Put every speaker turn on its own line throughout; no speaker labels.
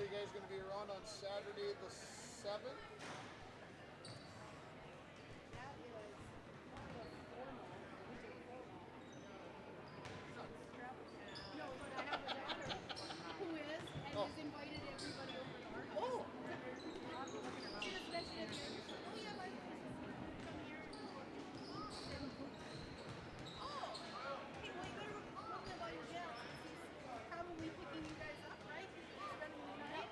you guys going to be around on Saturday the 7th?
That is formal. No, but I have a daughter who is, and has invited everybody over to our house.
Oh!
She just mentioned it here. Oh, yeah, my come here. Oh! Hey, well, you better tell me about your dad. He's probably picking you guys up, right? He's spending the night.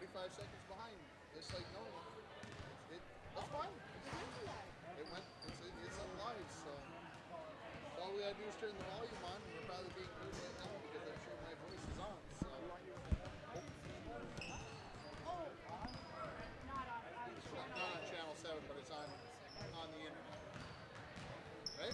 25 seconds behind, just like normal. That's fine. It's up live, so all we gotta do is turn the volume on, and we're probably being heard right now because I'm sure my voice is on. So. Not on Channel 7, but it's on the internet. Right?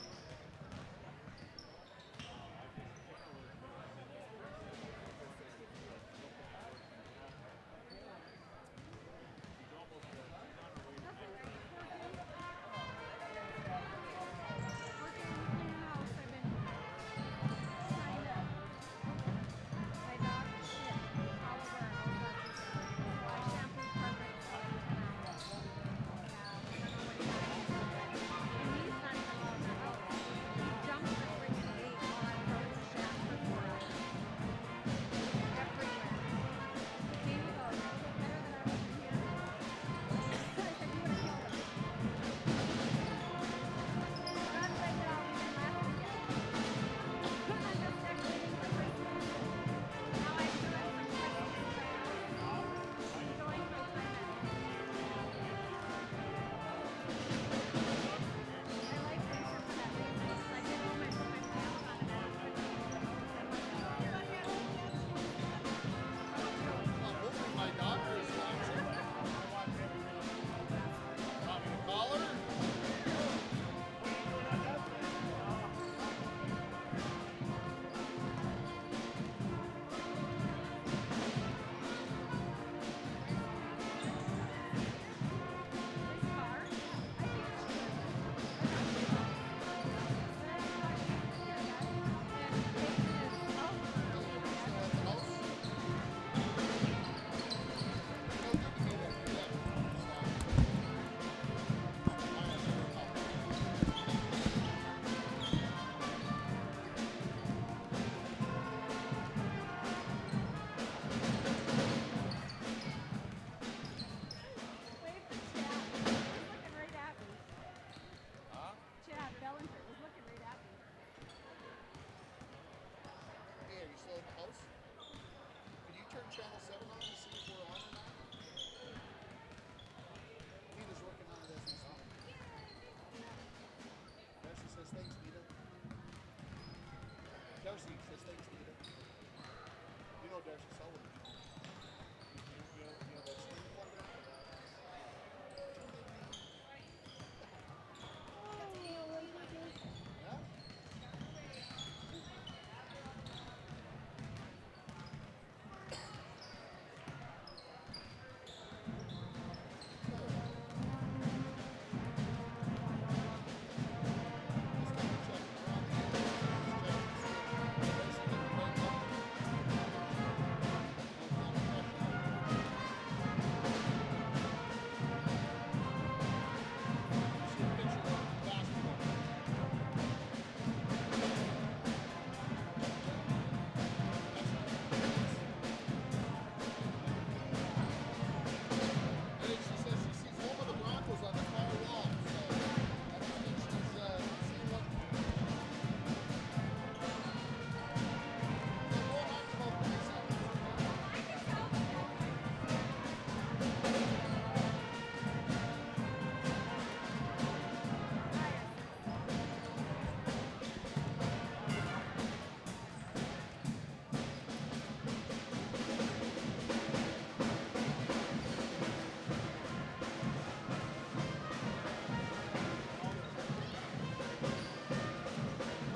Channel 7 on to see if we're on or not? Nita's working on it as we talk. Darcy says thanks, Nita. Darcy says thanks, Nita. You know Darcy Sullivan. You know that Steve Wonder? Yeah?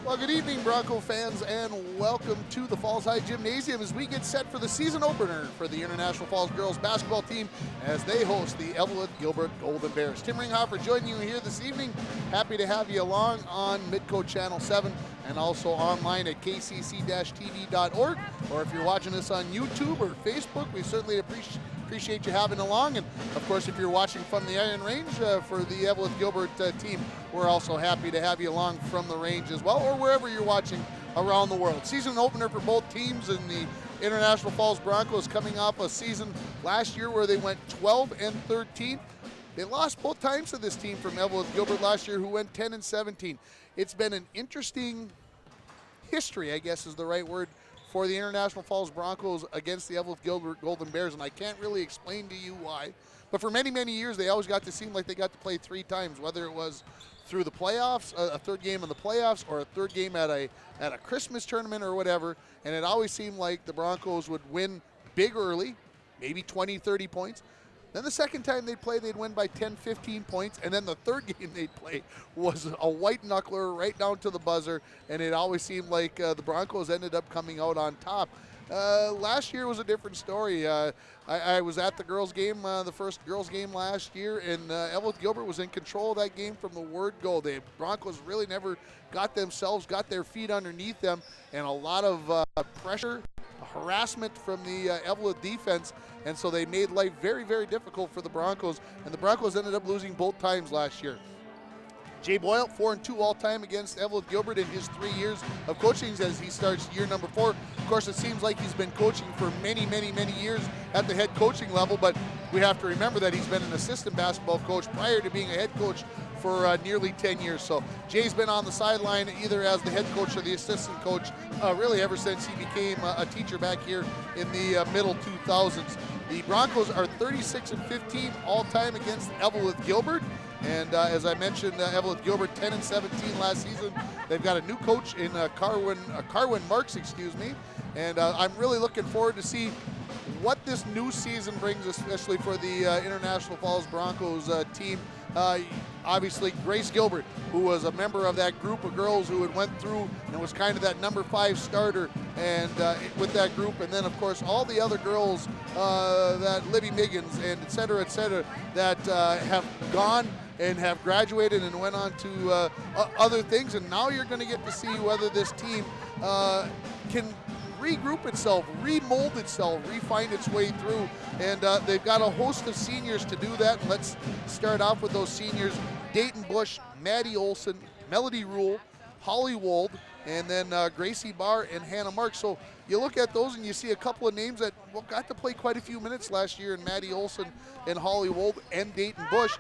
Well, good evening, Bronco fans, and welcome to the Falls High Gymnasium as we get set for the season opener for the International Falls girls basketball team as they host the Eveleth Gilbert Golden Bears. Tim Ringhofer joining you here this evening. Happy to have you along on Midco Channel 7 and also online at kcc-tv.org. Or if you're watching this on YouTube or Facebook, we certainly appreciate you having along. And of course, if you're watching from the Iron Range for the Eveleth Gilbert team, we're also happy to have you along from the range as well, or wherever you're watching around the world. Season opener for both teams, and the International Falls Broncos coming off a season last year where they went 12-13. They lost both times to this team from Eveleth Gilbert last year, who went 10-17. It's been an interesting history, I guess is the right word, for the International Falls Broncos against the Eveleth Gilbert Golden Bears, and I can't really explain to you why. But for many, many years, they always got to seem like they got to play 3 times, whether it was through the playoffs, a third game in the playoffs, or a third game at a Christmas tournament or whatever. And it always seemed like the Broncos would win big early, maybe 20, 30 points. Then the second time they'd play, they'd win by 10, 15 points. And then the third game they'd play was a white knuckler right down to the buzzer. And it always seemed like the Broncos ended up coming out on top. Last year was a different story. I was at the girls' game, the first girls' game last year, and Eveleth Gilbert was in control of that game from the word go. The Broncos really never got their feet underneath them, and a lot of pressure, harassment from the Eveleth defense, and so they made life very, very difficult for the Broncos, and the Broncos ended up losing both times last year. Jay Boyle, 4-2 all-time against Eveleth Gilbert in his 3 years of coaching as he starts year number 4. Of course, it seems like he's been coaching for many, many, many years at the head coaching level, but we have to remember that he's been an assistant basketball coach prior to being a head coach for nearly 10 years. So Jay's been on the sideline either as the head coach or the assistant coach really ever since he became a teacher back here in the middle 2000s. The Broncos are 36-15 all-time against Eveleth Gilbert. And as I mentioned, Eveleth Gilbert 10-17 last season. They've got a new coach in Carwin Marks, and I'm really looking forward to see what this new season brings, especially for the International Falls Broncos team. Obviously, Grace Gilbert, who was a member of that group of girls who had went through and was kind of that number 5 starter and with that group. And then, of course, all the other girls, that Libby Miggins and et cetera, that have gone and have graduated and went on to other things. And now you're going to get to see whether this team can regroup itself, remold itself, refine its way through. And they've got a host of seniors to do that. And let's start off with those seniors. Dayton Bush, Maddie Olson, Melody Rule, Holly Wold, and then Gracie Barr and Hannah Marks. So you look at those and you see a couple of names that got to play quite a few minutes last year in Maddie Olson and Holly Wold and Dayton Bush.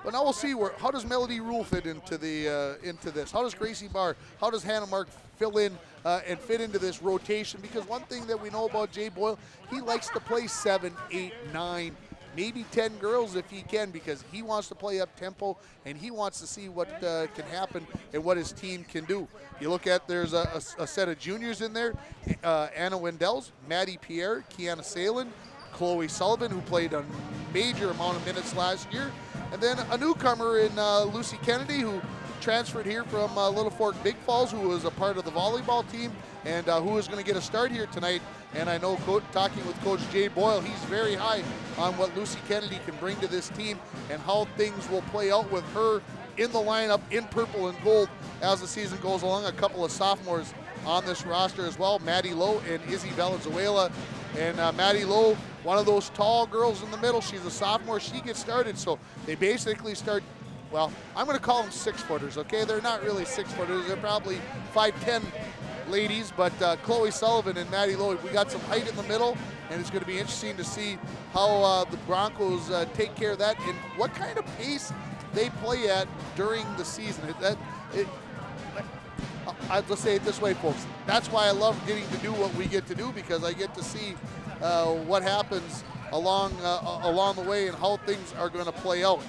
But now we'll see how does Melody Rule fit into this? How does Gracie Barr? How does Hannah Mark fill in and fit into this rotation? Because one thing that we know about Jay Boyle, he likes to play 7, 8, 9, maybe 10 girls if he can, because he wants to play up tempo and he wants to see what can happen and what his team can do. You look at, there's a set of juniors in there, Anna Wendells, Maddie Pierre, Kiana Salen, Chloe Sullivan, who played a major amount of minutes last year, and then a newcomer in Lucy Kennedy, who transferred here from Little Fork Big Falls, who was a part of the volleyball team and who is going to get a start here tonight. And I know talking with Coach Jay Boyle, he's very high on what Lucy Kennedy can bring to this team and how things will play out with her in the lineup in purple and gold as the season goes along. A couple of sophomores on this roster as well, Maddie Lowe and Izzy Valenzuela. And Maddie Lowe, one of those tall girls in the middle, she's a sophomore, she gets started. So they basically start, well, I'm going to call them 6-footers, okay? They're not really 6-footers, they're probably 5'10" ladies, but Chloe Sullivan and Maddie Lowe, we got some height in the middle, and it's going to be interesting to see how the Broncos take care of that and what kind of pace they play at during the season. Let's say it this way, folks. That's why I love getting to do what we get to do, because I get to see what happens along the way and how things are going to play out.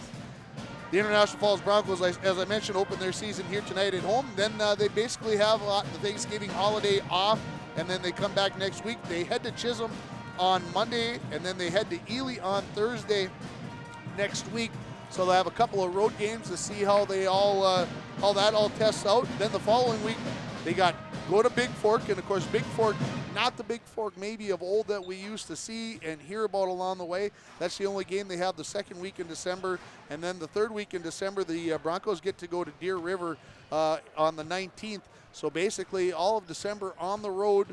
The International Falls Broncos, as I mentioned, open their season here tonight at home. Then they basically have the Thanksgiving holiday off, and then they come back next week. They head to Chisholm on Monday, and then they head to Ely on Thursday next week. So they'll have a couple of road games to see how that all tests out. Then the following week, they go to Big Fork, and of course Big Fork, not the Big Fork maybe of old that we used to see and hear about along the way. That's the only game they have the second week in December, and then the third week in December, the Broncos get to go to Deer River on the 19th. So basically all of December on the road,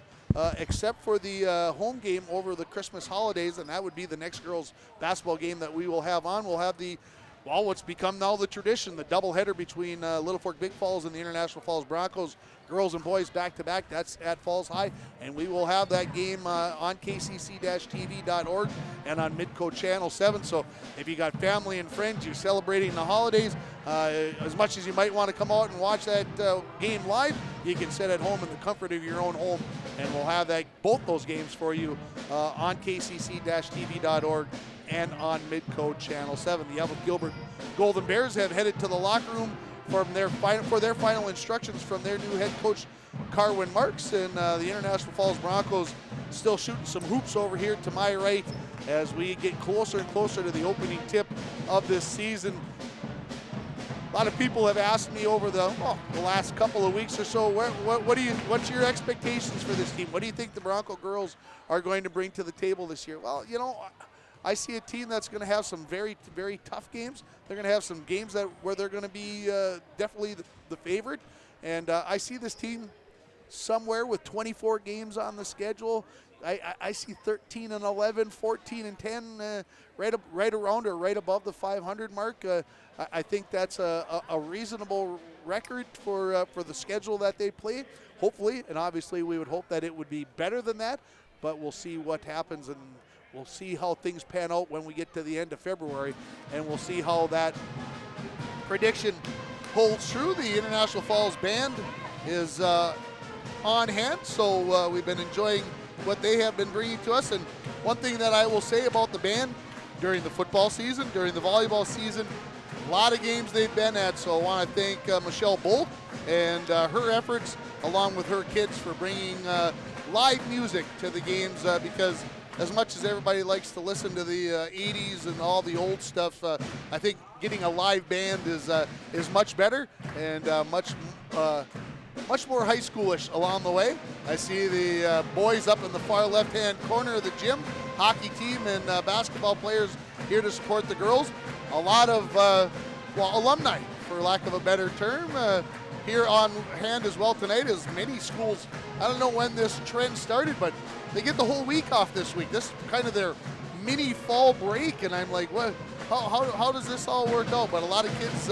except for the home game over the Christmas holidays, and that would be the next girls basketball game that we will have on. We'll have the well, what's become now the tradition, the doubleheader between Little Fork Big Falls and the International Falls Broncos, girls and boys back-to-back. That's at Falls High, and we will have that game on kcc-tv.org and on Midco Channel 7. So if you got family and friends, you're celebrating the holidays, as much as you might want to come out and watch that game live, you can sit at home in the comfort of your own home, and we'll have both those games for you on kcc-tv.org and on Midco Channel 7. The Eveleth Gilbert Golden Bears have headed to the locker room for their final instructions from their new head coach, Carwin Marks, and the International Falls Broncos still shooting some hoops over here to my right as we get closer and closer to the opening tip of this season. A lot of people have asked me over the last couple of weeks or so, what's your expectations for this team? What do you think the Bronco girls are going to bring to the table this year? Well, I see a team that's going to have some very, very tough games. They're going to have some games where they're going to be definitely the favorite. And I see this team somewhere with 24 games on the schedule. I see 13-11, 14-10, right around or right above the 500 mark. I think that's a reasonable record for the schedule that they play. Hopefully, and obviously we would hope that it would be better than that, but we'll see what happens, and we'll see how things pan out when we get to the end of February, and we'll see how that prediction holds true. The International Falls Band is on hand, so we've been enjoying what they have been bringing to us. And one thing that I will say about the band, during the football season, during the volleyball season, a lot of games they've been at, so I want to thank Michelle Bolt and her efforts, along with her kids, for bringing live music to the games, because as much as everybody likes to listen to the 80s and all the old stuff, I think getting a live band is much better and much more high schoolish along the way. I see the boys up in the far left-hand corner of the gym, hockey team and basketball players here to support the girls. A lot of alumni, for lack of a better term, here on hand as well tonight, as many schools. I don't know when this trend started, but they get the whole week off this week. This is kind of their mini fall break, and I'm like, what? How does this all work out? But a lot of kids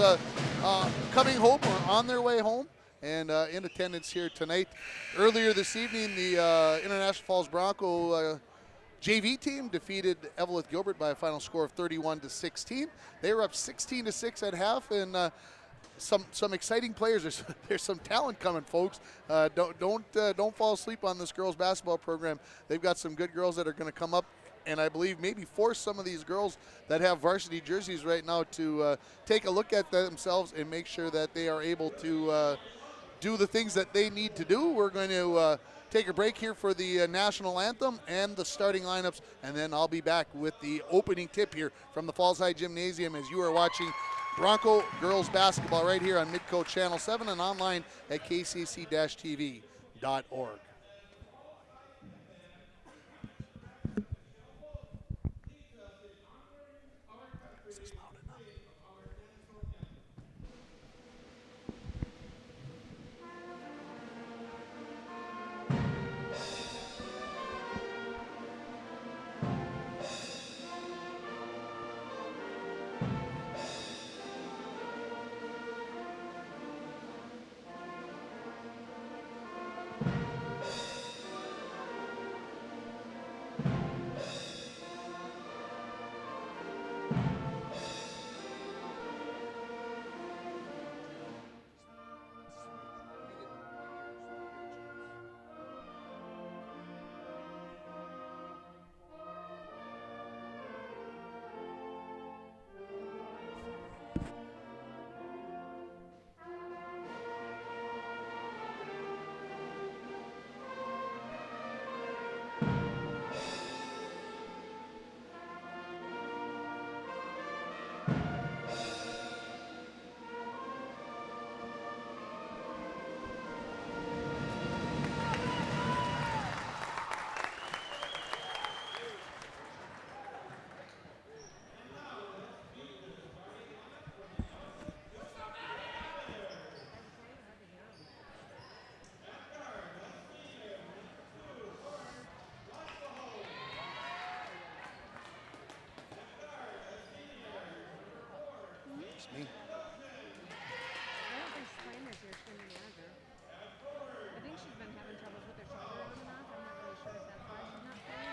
coming home or on their way home and in attendance here tonight. Earlier this evening, the International Falls Bronco JV team defeated Eveleth Gilbert by a final score of 31-16. They were up 16-6 at half, and some exciting players. There's some talent coming, folks. Don't fall asleep on this girls basketball program. They've got some good girls that are going to come up, and I believe maybe force some of these girls that have varsity jerseys right now to take a look at themselves and make sure that they are able to do the things that they need to do. We're going to take a break here for the national anthem and the starting lineups, and then I'll be back with the opening tip here from the Falls High Gymnasium as you are watching Bronco girls basketball right here on Midco Channel 7 and online at kcc-tv.org. Beats me.
I don't think she's playing this year. She's going to be manager. I think she's been having troubles with her shoulder on and off. I'm not really sure if that's why she's not playing.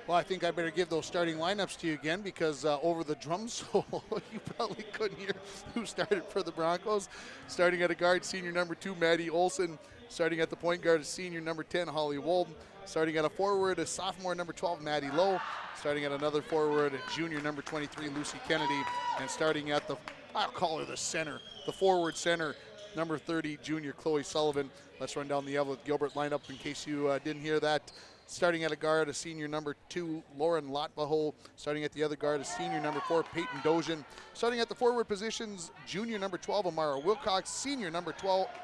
Well, I think I better give those starting lineups to you again because over the drum solo, you probably couldn't hear who started for the Broncos. Starting at a guard, senior number 2, Maddie Olson. Starting at the point guard, senior number 10, Holly Wold. Starting at a forward, a sophomore number 12, Maddie Lowe. Starting at another forward, junior number 23, Lucy Kennedy. And starting at the, I'll call her the center, the forward center, number 30, junior Chloe Sullivan. Let's run down the Eveleth Gilbert lineup in case you didn't hear that. Starting at a guard, a senior number 2, Lauren Lotvaho. Starting at the other guard, a senior number 4, Peyton Dozian. Starting at the forward positions, junior number 12, Amara Wilcox. Senior number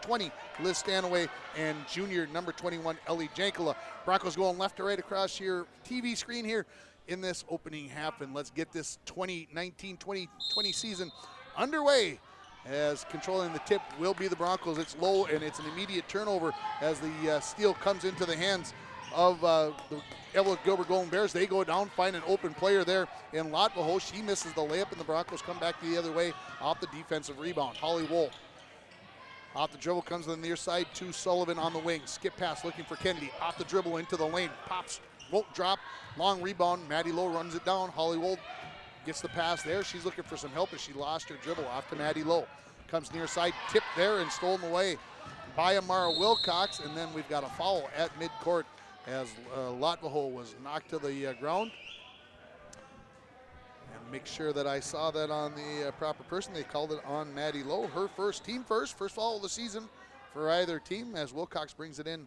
20, Liz Stanaway. And junior number 21, Ellie Jankala. Broncos going left to right across your TV screen here in this opening half. And let's get this 2019-2020 season underway. As controlling the tip will be the Broncos. It's low and it's an immediate turnover as the steal comes into the hands of the Eveleth Gilbert Golden Bears. They go down, find an open player there in Lotvaho. She misses the layup, and the Broncos come back the other way off the defensive rebound. Holly Wool off the dribble comes to the near side to Sullivan on the wing. Skip pass looking for Kennedy. Off the dribble into the lane. Pops, won't drop. Long rebound. Maddie Lowe runs it down. Holly Wool gets the pass there. She's looking for some help as she lost her dribble. Off to Maddie Lowe. Comes near side, tipped there and stolen away by Amara Wilcox. And then we've got a foul at midcourt as Lotvaho was knocked to the ground. And make sure that I saw that on the proper person. They called it on Maddie Lowe. Her first foul of the season for either team as Wilcox brings it in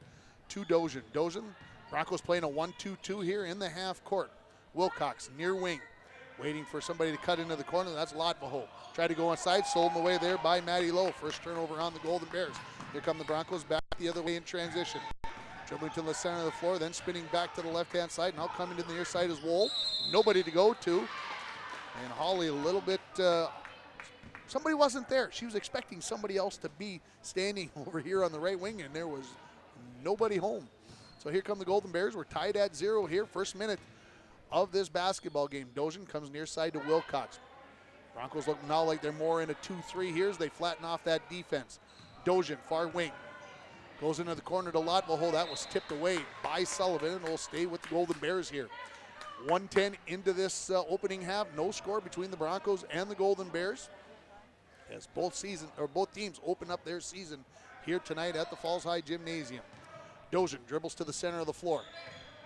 to Dozian. Dozian, Broncos playing a 1-2-2 here in the half court. Wilcox near wing, waiting for somebody to cut into the corner. That's Lotvaho. Tried to go inside, stolen away there by Maddie Lowe. First turnover on the Golden Bears. Here come the Broncos back the other way in transition. Dribbling to the center of the floor, then spinning back to the left-hand side. Now coming to the near side is Wool. Nobody to go to. And Holly a little bit, somebody wasn't there. She was expecting somebody else to be standing over here on the right wing, and there was nobody home. So here come the Golden Bears. We're tied at 0 here. First minute of this basketball game. Dozian comes near side to Wilcox. Broncos look now like they're more in a 2-3 here as they flatten off that defense. Dozian, far wing. Goes into the corner to Lotvaho. That was tipped away by Sullivan, and will stay with the Golden Bears here. 1:10 into this opening half. No score between the Broncos and the Golden Bears as both teams open up their season here tonight at the Falls High Gymnasium. Dozian dribbles to the center of the floor.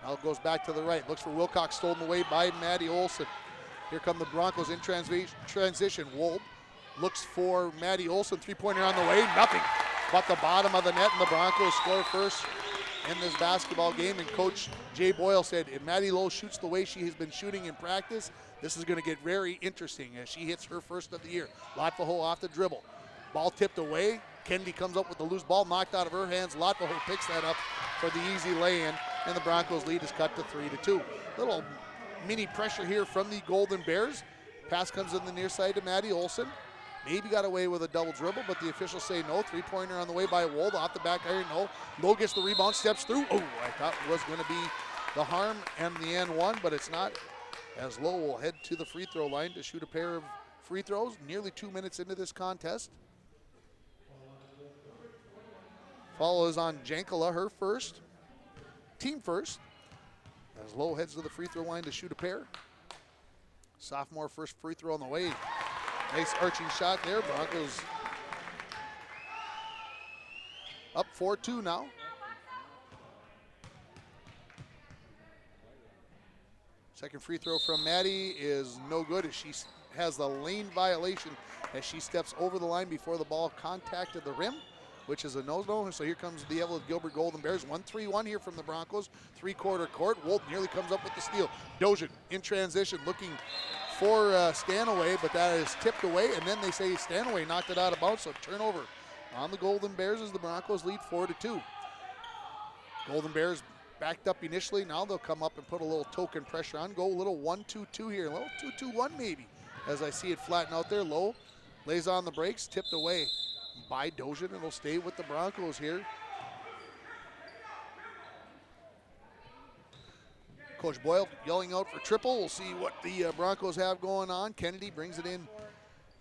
Now goes back to the right. Looks for Wilcox, stolen away by Maddie Olson. Here come the Broncos in transition. Wold looks for Maddie Olson. Three-pointer on the way. Nothing but the bottom of the net, and the Broncos score first in this basketball game. And Coach Jay Boyle said if Maddie Lowe shoots the way she has been shooting in practice, this is going to get very interesting as she hits her first of the year. Lotvaho off the dribble. Ball tipped away. Kennedy comes up with the loose ball, knocked out of her hands. Lotvaho picks that up for the easy lay-in, and the Broncos lead is cut to 3-2. Little mini pressure here from the Golden Bears. Pass comes in the near side to Maddie Olson. Maybe got away with a double dribble, but the officials say no. Three-pointer on the way by Wold, off the back iron, no. Lowe gets the rebound, steps through. Oh, I thought it was going to be the harm and the and one, but it's not, as Lowe will head to the free throw line to shoot a pair of free throws. Nearly 2 minutes into this contest. Foul is on Jankala, her first, team first, as Lowe heads to the free throw line to shoot a pair. Sophomore first free throw on the way. Nice arching shot there. Broncos up 4-2 now. Second free throw from Maddie is no good as she has the lane violation as she steps over the line before the ball contacted the rim, which is a no-no. So here comes the Eveleth Gilbert Golden Bears. 1-3-1 here from the Broncos. Three-quarter court. Wold nearly comes up with the steal. Dojan in transition looking for Stanaway, but that is tipped away, and then they say Stanaway knocked it out of bounds, so turnover on the Golden Bears as the Broncos lead 4-2. Golden Bears backed up initially. Now they'll come up and put a little token pressure on. Go a little 1-2-2 here. A little 2-2-1 maybe, as I see it flatten out there. Low lays on the brakes, tipped away by Dojan. It'll stay with the Broncos here. Coach Boyle yelling out for triple. We'll see what the Broncos have going on. Kennedy brings it in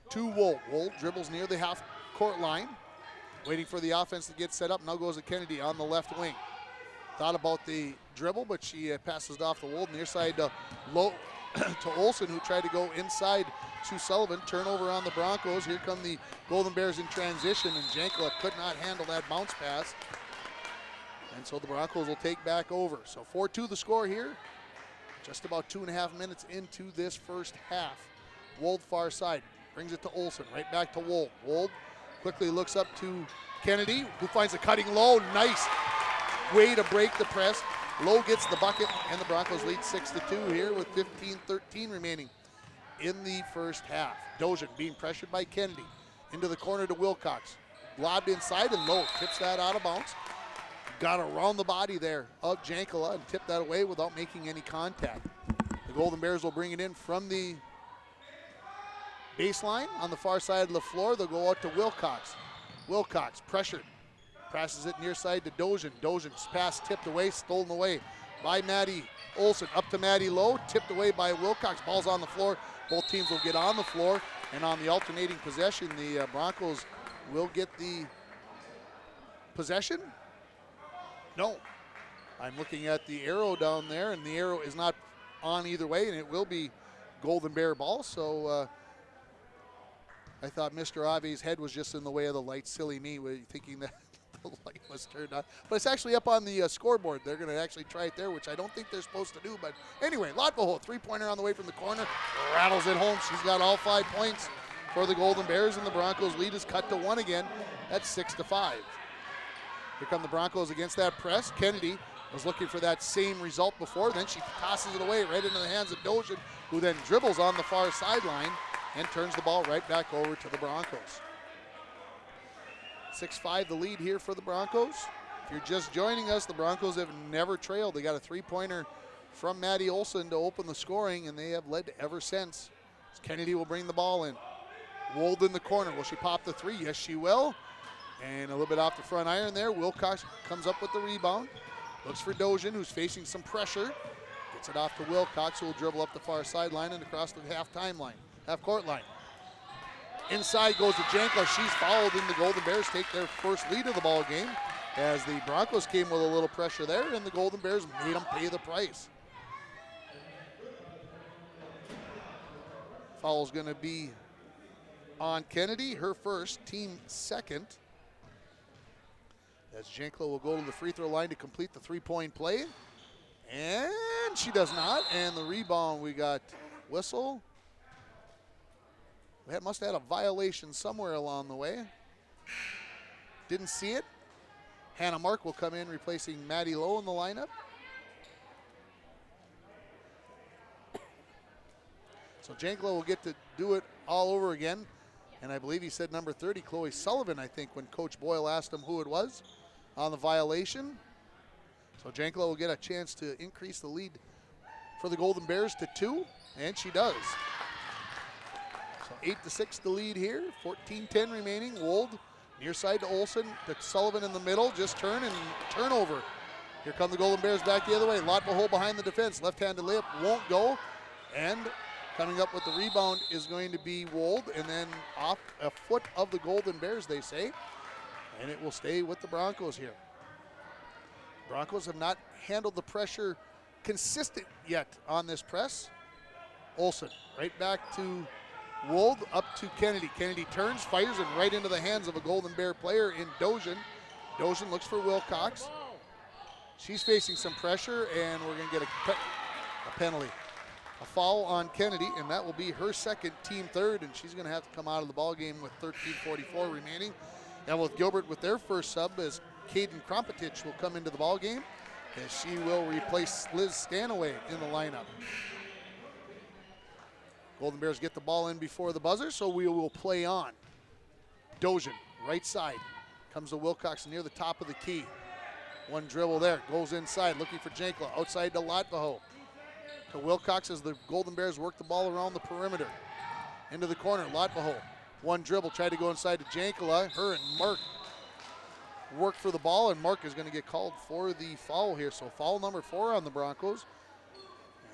to Wold. Wold dribbles near the half-court line, waiting for the offense to get set up. Now goes to Kennedy on the left wing. Thought about the dribble, but she passes it off to Wold. Near side to Olsen, who tried to go inside to Sullivan. Turnover on the Broncos. Here come the Golden Bears in transition, and Jankla could not handle that bounce pass. And so the Broncos will take back over. So 4-2 the score here. Just about 2.5 minutes into this first half. Wold far side. Brings it to Olsen. Right back to Wold. Wold quickly looks up to Kennedy, who finds a cutting Low. Nice way to break the press. Lowe gets the bucket, and the Broncos lead 6-2 here with 15-13 remaining in the first half. Dojan being pressured by Kennedy. Into the corner to Wilcox. Lobbed inside, and Lowe tips that out of bounds. Got around the body there of Jankala and tipped that away without making any contact. The Golden Bears will bring it in from the baseline on the far side of the floor. They'll go out to Wilcox. Wilcox pressured. Passes it near side to Dojan. Dojan's pass tipped away, stolen away by Maddie Olsen. Up to Maddie Lowe, tipped away by Wilcox. Ball's on the floor. Both teams will get on the floor. And on the alternating possession, the Broncos will get the possession. No. I'm looking at the arrow down there, and the arrow is not on either way, and it will be Golden Bear ball. So I thought Mr. Ave's head was just in the way of the light. Silly me, thinking that the light was turned on. But it's actually up on the scoreboard. They're going to actually try it there, which I don't think they're supposed to do. But anyway, Lotvoho, three-pointer on the way from the corner. Rattles it home. She's got all 5 points for the Golden Bears, and the Broncos' lead is cut to 1 again at 6-5. Here come the Broncos against that press. Kennedy was looking for that same result before. Then she tosses it away right into the hands of Dojan, who then dribbles on the far sideline and turns the ball right back over to the Broncos. 6-5 the lead here for the Broncos. If you're just joining us, the Broncos have never trailed. They got a three-pointer from Maddie Olsen to open the scoring, and they have led ever since. Kennedy will bring the ball in. Wold in the corner. Will she pop the three? Yes, she will. And a little bit off the front iron there. Wilcox comes up with the rebound. Looks for Dojan, who's facing some pressure. Gets it off to Wilcox, who will dribble up the far sideline and across the half-court line. Inside goes to Jankla. She's fouled, and the Golden Bears take their first lead of the ball game as the Broncos came with a little pressure there, and the Golden Bears made them pay the price. Foul's going to be on Kennedy, her first, team second. As Jankla will go to the free throw line to complete the three-point play. And she does not. And the rebound, we got whistle. We must have had a violation somewhere along the way. Didn't see it. Hannah Mark will come in replacing Maddie Lowe in the lineup. So Jankla will get to do it all over again. And I believe he said number 30, Chloe Sullivan, I think, when Coach Boyle asked him who it was on the violation. So Jankla will get a chance to increase the lead for the Golden Bears to 2, and she does. So 8-6 the lead here. 14-10 remaining. Wold near side to Olsen, to Sullivan in the middle. Just turn and turnover. Here come the Golden Bears back the other way. Lottbaugh behind the defense. Left-handed layup won't go. And coming up with the rebound is going to be Wold, and then off a foot of the Golden Bears, they say. And it will stay with the Broncos here. Broncos have not handled the pressure consistent yet on this press. Olsen right back to Wold, up to Kennedy. Kennedy turns, fires, and right into the hands of a Golden Bear player in Dojan. Dojan looks for Wilcox. She's facing some pressure, and we're going to get a penalty. A foul on Kennedy, and that will be her second, team third, and she's going to have to come out of the ball game with 13:44 remaining. Eveleth Gilbert with their first sub as Caden Krompetich will come into the ball game, as she will replace Liz Stanaway in the lineup. Golden Bears get the ball in before the buzzer, so we will play on. Dojan, right side, comes to Wilcox near the top of the key. One dribble there, goes inside, looking for Jankla, outside to Lottbaugh. To Wilcox as the Golden Bears work the ball around the perimeter. Into the corner, Lottbaugh. One dribble, tried to go inside to Jankla. Her and Mark work for the ball, and Mark is going to get called for the foul here. So foul number 4 on the Broncos.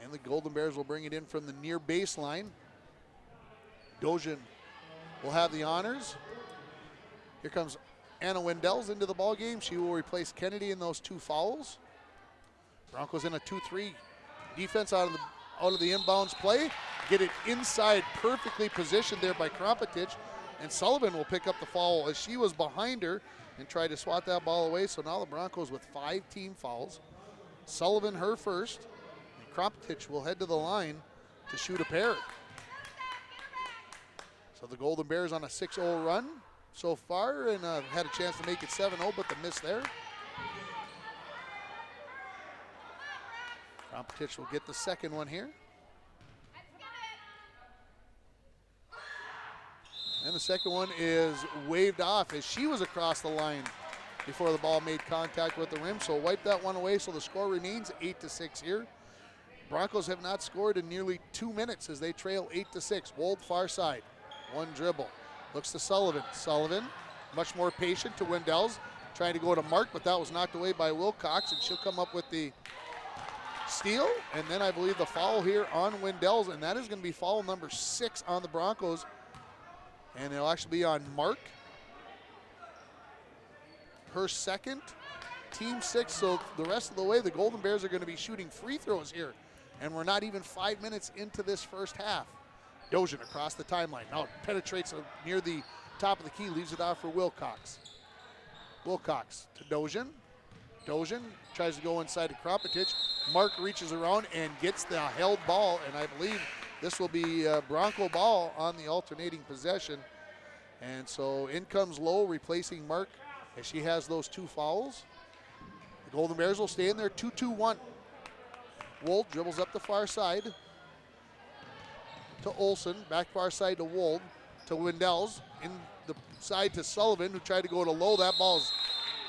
And the Golden Bears will bring it in from the near baseline. Dojan will have the honors. Here comes Anna Wendells into the ball game. She will replace Kennedy in those 2 fouls. Broncos in a 2-3 defense out of the inbounds play. Get it inside, perfectly positioned there by Krompetich. And Sullivan will pick up the foul as she was behind her and try to swat that ball away. So now the Broncos with 5 team fouls. Sullivan her first. Krompetich will head to the line to shoot a pair. So the Golden Bears on a 6-0 run so far, and had a chance to make it 7-0, but the miss there. Krompetich will get the second one here. And the second one is waved off as she was across the line before the ball made contact with the rim. So wipe that one away, so the score remains 8-6 here. Broncos have not scored in nearly 2 minutes as they trail 8-6. Wold far side, one dribble. Looks to Sullivan. Sullivan, much more patient to Wendells. Trying to go to Mark, but that was knocked away by Wilcox, and she'll come up with the steal. And then I believe the foul here on Wendells, and that is going to be foul number 6 on the Broncos. And it'll actually be on Mark. Her second, team 6. So the rest of the way, the Golden Bears are going to be shooting free throws here. And we're not even 5 minutes into this first half. Dojan across the timeline. Now it penetrates near the top of the key, leaves it out for Wilcox. Wilcox to Dojan. Dojan tries to go inside to Krompetich. Mark reaches around and gets the held ball, and I believe this will be Bronco ball on the alternating possession. And so in comes Lowe replacing Mark as she has those 2 fouls. The Golden Bears will stay in there 2-2-1. Wold dribbles up the far side to Olsen, back far side to Wold, to Wendells, in the side to Sullivan, who tried to go to Lowe. That ball's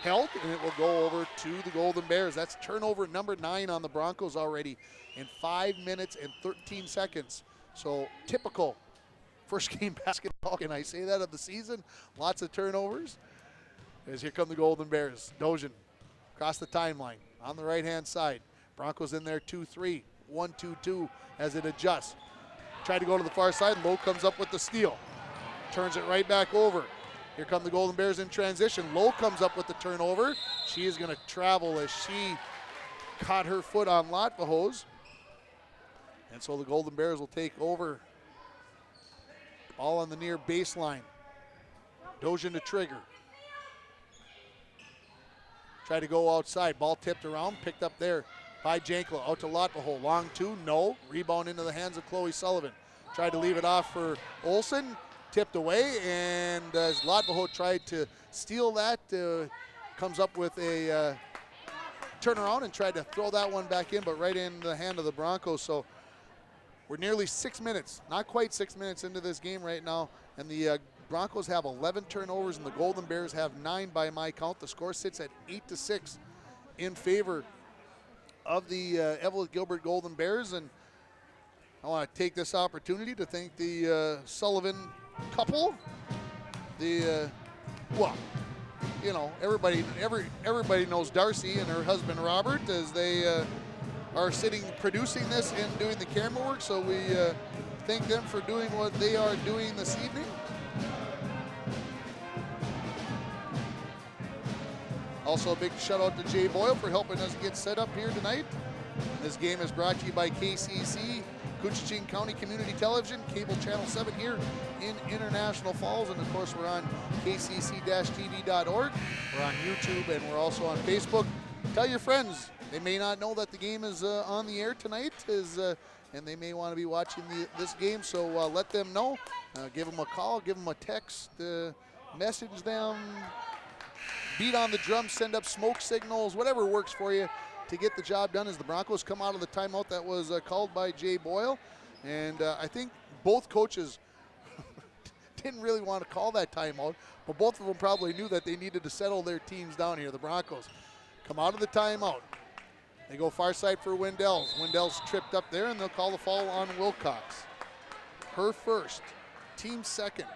held, and it will go over to the Golden Bears. That's turnover number 9 on the Broncos already in 5 minutes and 13 seconds. So typical first game basketball, can I say that, of the season? Lots of turnovers. As here come the Golden Bears. Dojan across the timeline on the right-hand side. Broncos in there 2-3, 1-2-2 as it adjusts. Tried to go to the far side. Lowe comes up with the steal. Turns it right back over. Here come the Golden Bears in transition. Lowe comes up with the turnover. She is going to travel as she caught her foot on Lottbaugh's. And so the Golden Bears will take over. Ball on the near baseline. Dojan to trigger. Try to go outside. Ball tipped around, picked up there by Jankla. Out to Lottbaugh. Long 2, no. Rebound into the hands of Chloe Sullivan. Tried to leave it off for Olsen. Tipped away, and as Lottbaugh tried to steal that, comes up with a turnaround and tried to throw that one back in, but right in the hand of the Broncos. So we're nearly 6 minutes, not quite 6 minutes into this game right now, and the Broncos have 11 turnovers and the Golden Bears have 9 by my count. The score sits at 8-6 in favor of the Eveleth Gilbert Golden Bears, and I want to take this opportunity to thank the Sullivan couple. Well, you know, everybody knows Darcy and her husband Robert, as they are sitting producing this and doing the camera work. So we thank them for doing what they are doing this evening. Also, a big shout out to Jay Boyle for helping us get set up here tonight. This game is brought to you by KCC, Coochiching County Community Television, cable channel 7 here in International Falls. And of course, we're on kcc-tv.org. We're on YouTube, and we're also on Facebook. Tell your friends. They may not know that the game is on the air tonight, and they may want to be watching this game. So let them know. Give them a call, give them a text, message them, beat on the drum, send up smoke signals, whatever works for you to get the job done as the Broncos come out of the timeout that was called by Jay Boyle. And I think both coaches didn't really want to call that timeout, but both of them probably knew that they needed to settle their teams down here. The Broncos come out of the timeout. They go far side for Wendell's. Wendell's tripped up there, and they'll call the foul on Wilcox. Her first, team second.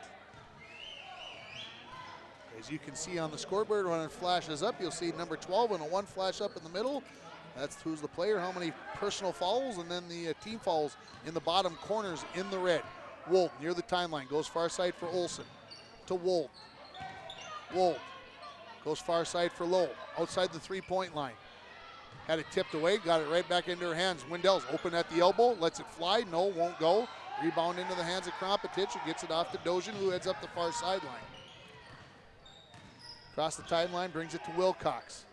As you can see on the scoreboard, when it flashes up, you'll see number 12 and a 1 flash up in the middle. That's who's the player, how many personal fouls, and then the team fouls in the bottom corners in the red. Wolt near the timeline, goes far side for Olsen. To Wolt. Wolt goes far side for Lowe, outside the three-point line. Had it tipped away, got it right back into her hands. Wendell's open at the elbow, lets it fly, no, won't go. Rebound into the hands of Krompetich, who gets it off to Dozian, who heads up the far sideline. Across the timeline, brings it to Wilcox.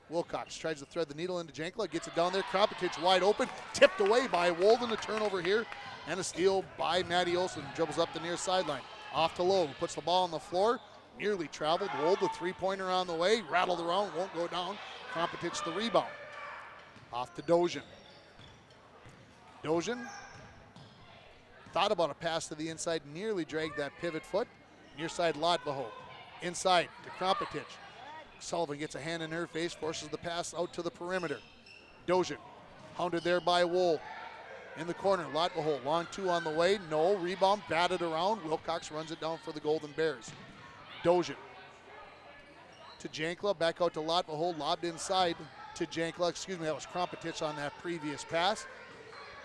Wilcox tries to thread the needle into Jankla, gets it down there. Krompetich wide open, tipped away by Wolden. A turnover here, and a steal by Maddie Olsen. Dribbles up the near sideline. Off to Lowe, who puts the ball on the floor. Nearly traveled. Wold, the three-pointer on the way. Rattled around, won't go down. Krompetich the rebound. Off to Dozian. Dozian thought about a pass to the inside, nearly dragged that pivot foot. Near side, Lotvaho. Inside to Krompetich. Sullivan gets a hand in her face, forces the pass out to the perimeter. Dozian, hounded there by Wool. In the corner, Lotvaho, long two on the way. No, rebound, batted around. Wilcox runs it down for the Golden Bears. Dozian to Jankla, back out to Lotvaho, lobbed inside to Jankla. Excuse me, that was Krompetich on that previous pass.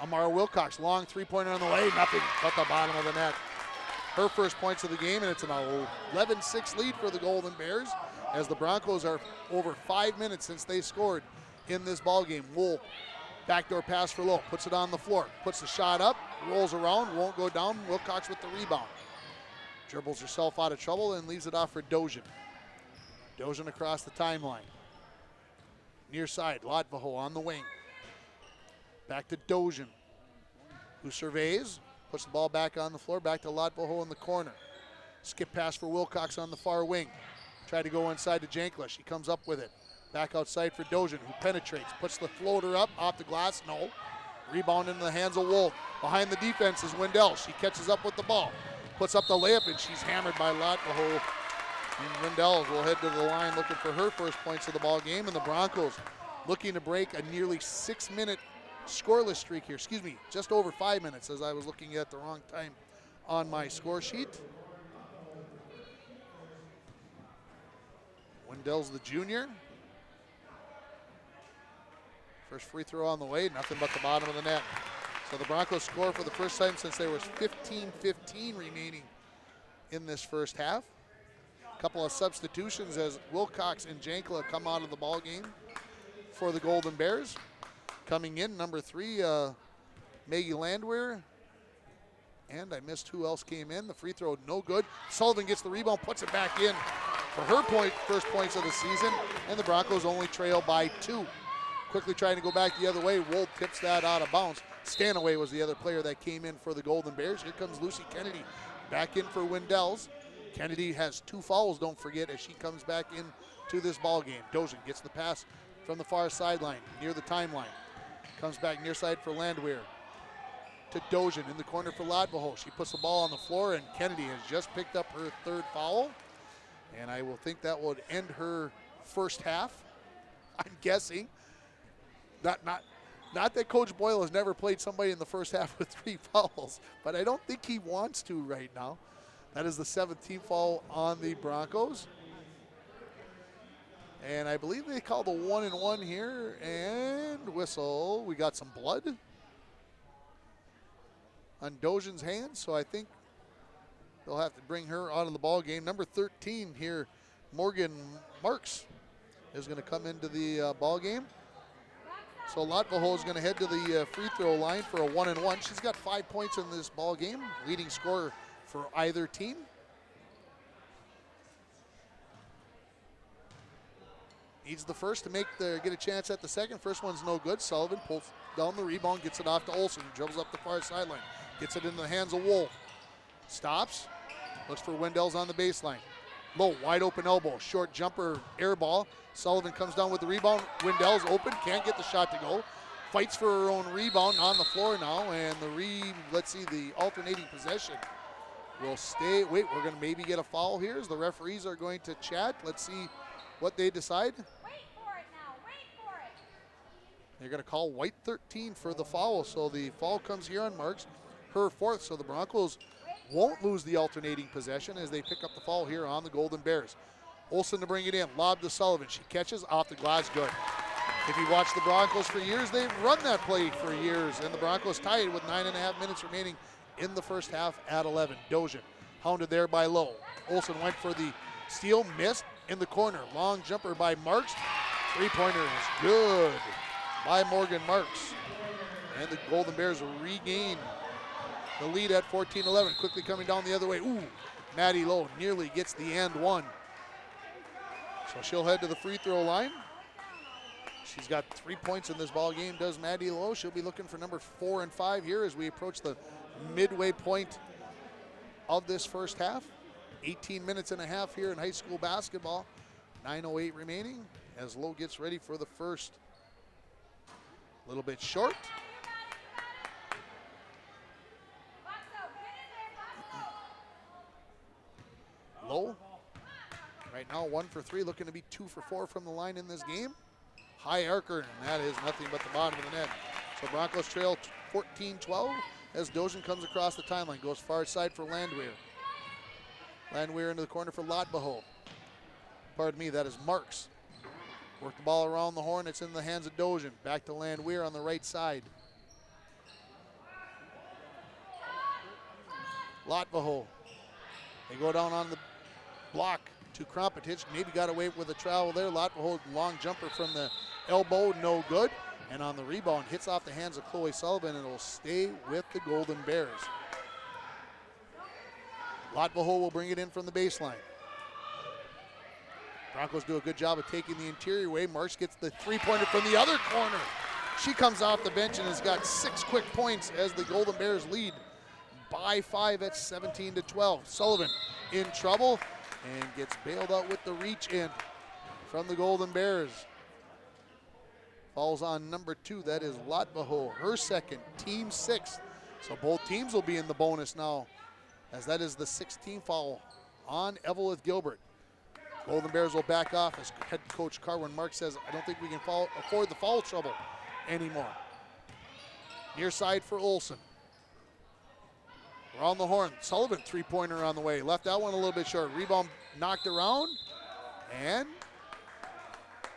Amara Wilcox, long three-pointer on the way, nothing but the bottom of the net. Her first points of the game, and it's an 11-6 lead for the Golden Bears, as the Broncos are over 5 minutes since they scored in this ball game. Wool, backdoor pass for Lowe, puts it on the floor, puts the shot up, rolls around, won't go down. Wilcox with the rebound. Dribbles herself out of trouble and leaves it off for Dozian. Dozian across the timeline. Near side, Lotvaho on the wing. Back to Dozian, who surveys, puts the ball back on the floor, back to Lotvaho in the corner. Skip pass for Wilcox on the far wing. Tried to go inside to Jankla. She comes up with it. Back outside for Dozian, who penetrates, puts the floater up, off the glass, no. Rebound into the hands of Wolf. Behind the defense is Wendell. She catches up with the ball. Puts up the layup, and she's hammered by Lotvaho. And Wendell will head to the line looking for her first points of the ball game. And the Broncos looking to break a nearly 6-minute scoreless streak here. Excuse me, just over 5 minutes, as I was looking at the wrong time on my score sheet. Wendell's the junior. First free throw on the way, nothing but the bottom of the net. So the Broncos score for the first time since there was 15-15 remaining in this first half. A couple of substitutions as Wilcox and Jankla come out of the ball game for the Golden Bears. Coming in, number 3, Maggie Landwehr. And I missed who else came in. The free throw, no good. Sullivan gets the rebound, puts it back in for her first points of the season. And the Broncos only trail by 2. Quickly trying to go back the other way. Wold tips that out of bounds. Stanaway was the other player that came in for the Golden Bears. Here comes Lucy Kennedy back in for Wendell's. Kennedy has 2 fouls, don't forget, as she comes back into this ball game. Dozian gets the pass from the far sideline near the timeline. Comes back near side for Landwehr. To Dozian in the corner for Lotvaho. She puts the ball on the floor, and Kennedy has just picked up her 3rd foul. And I will think that would end her first half, I'm guessing. Not Not that Coach Boyle has never played somebody in the first half with 3 fouls, but I don't think he wants to right now. That is the 7th team foul on the Broncos. And I believe they called a 1-and-1 here, and whistle. We got some blood on Dojan's hands, so I think they'll have to bring her out of the ball game. Number 13 here, Morgan Marks, is going to come into the ball game. So Latvaho is going to head to the free throw line for a 1-and-1. She's got 5 points in this ball game, leading scorer for either team. Needs the first to get a chance at the second. First one's no good. Sullivan pulls down the rebound, gets it off to Olsen, dribbles up the far sideline, gets it into the hands of Wool. Stops, looks for Wendell's on the baseline. Low, wide open elbow, short jumper, air ball. Sullivan comes down with the rebound. Wendell's open, can't get the shot to go. Fights for her own rebound on the floor now, and the alternating possession will stay. Wait, we're going to maybe get a foul here as the referees are going to chat. Let's see what they decide.
Wait for it now. Wait for it.
They're going to call white 13 for the foul, so the foul comes here on Marks, her 4th, so the Broncos won't lose the alternating possession as they pick up the foul here on the Golden Bears. Olsen to bring it in, lob to Sullivan. She catches off the glass, good. If you watch the Broncos for years, they've run that play for years, and the Broncos tied with 9.5 minutes remaining in the first half at 11. Dojan hounded there by Lowe. Olsen went for the steal, missed in the corner. Long jumper by Marks. 3-pointer is good by Morgan Marks. And the Golden Bears will regain the lead at 14-11. Quickly coming down the other way. Ooh, Maddie Lowe nearly gets the and one. So she'll head to the free throw line. She's got 3 points in this ball game, does Maddie Lowe. She'll be looking for number 4 and 5 here as we approach the midway point of this first half. 18 minutes and a half here in high school basketball. 9:08 remaining as Lowe gets ready for the first. A little bit short. Lowe, right now 1 for 3, looking to be 2 for 4 from the line in this game. High arcer, and that is nothing but the bottom of the net. So Broncos trail 14-12 as Dojan comes across the timeline, goes far side for Landwehr. Landwehr into the corner for Latvaho. Pardon me, that is Marks. Work the ball around the horn, it's in the hands of Dojan. Back to Landwehr on the right side. Latvaho. They go down on the block to Krompetich. Maybe got away with a travel there. Latvaho, long jumper from the elbow, no good. And on the rebound, hits off the hands of Chloe Sullivan, and it will stay with the Golden Bears. Latvaho will bring it in from the baseline. Broncos do a good job of taking the interior way. Marks gets the 3-pointer from the other corner. She comes off the bench and has got 6 quick points as the Golden Bears lead by 5 at 17-12. Sullivan in trouble and gets bailed out with the reach in from the Golden Bears. Falls on number 2, that is Latvaho, her second, team 6th. So both teams will be in the bonus now, as that is the 16th foul on Eveleth Gilbert. Golden Bears will back off as head coach Carwin Marks says, I don't think we can afford the foul trouble anymore. Near side for Olsen. Around the horn, Sullivan 3-pointer on the way. Left that one a little bit short. Rebound knocked around and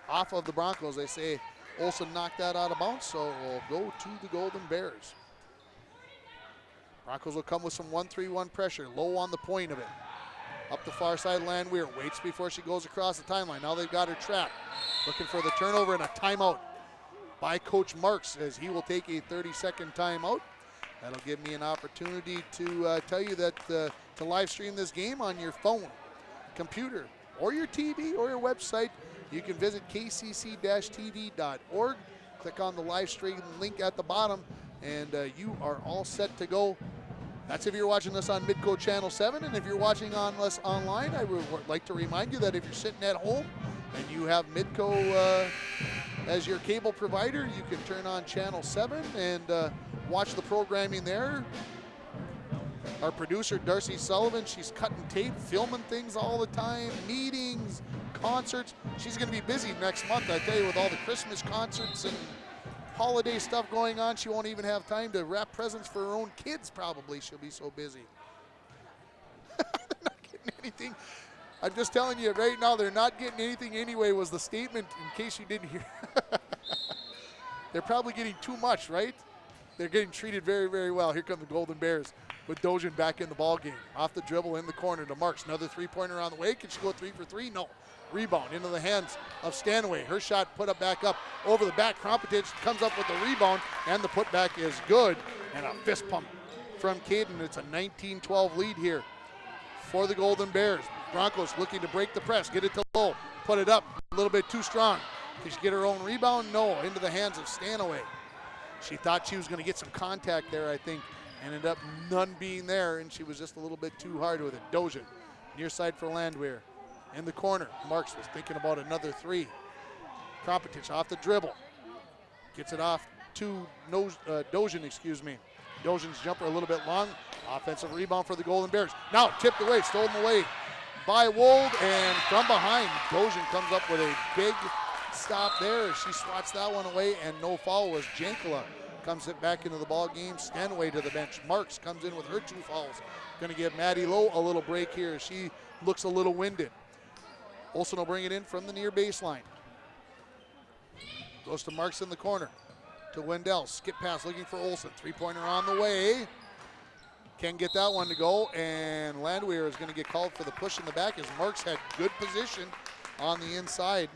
off of the Broncos. They say Olsen knocked that out of bounds, so it will go to the Golden Bears. Broncos will come with some 1-3-1 pressure. Low on the point of it. Up the far side, Landwehr waits before she goes across the timeline. Now they've got her trapped. Looking for the turnover and a timeout by Coach Marks as he will take a 30-second timeout. That'll give me an opportunity to tell you that to live stream this game on your phone, computer, or your TV or your website. You can visit kcc-tv.org. Click on the live stream link at the bottom, and you are all set to go. That's if you're watching us on Midco Channel 7, and if you're watching us online, I would like to remind you that if you're sitting at home and you have Midco as your cable provider, you can turn on Channel 7 and watch the programming there. Our producer, Darcy Sullivan, she's cutting tape, filming things all the time, meetings, concerts. She's going to be busy next month, I tell you, with all the Christmas concerts and holiday stuff going on. She won't even have time to wrap presents for her own kids probably. She'll be so busy. Not getting anything. I'm just telling you right now, they're not getting anything anyway was the statement in case you didn't hear. They're probably getting too much, right? They're getting treated very, very well. Here come the Golden Bears with Dojin back in the ball game. Off the dribble in the corner to Marks. Another three-pointer on the way. Can she go 3 for 3? No. Rebound into the hands of Stanaway. Her shot put up back up over the back. Krompetich comes up with the rebound, and the putback is good. And a fist pump from Caden. It's a 19-12 lead here for the Golden Bears. Broncos looking to break the press, get it to low, put it up a little bit too strong. Can she get her own rebound? No, into the hands of Stanaway. She thought she was going to get some contact there, I think. Ended up none being there, and she was just a little bit too hard with it. Dojin, near side for Landwehr. In the corner, Marks was thinking about another three. Krompetich off the dribble. Gets it off to Dojin, excuse me. Dojin's jumper a little bit long. Offensive rebound for the Golden Bears. Now tipped away, stolen away by Wold, and from behind, Dojin comes up with a big stop there. She swats that one away, and no foul as Jankala comes it back into the ball game. Stanaway to the bench. Marks comes in with her 2 fouls. Going to give Maddie Lowe a little break here. She looks a little winded. Olsen will bring it in from the near baseline. Goes to Marks in the corner. To Wendell. Skip pass looking for Olsen. 3-pointer on the way. Can't get that one to go, and Landwehr is going to get called for the push in the back as Marks had good position on the inside.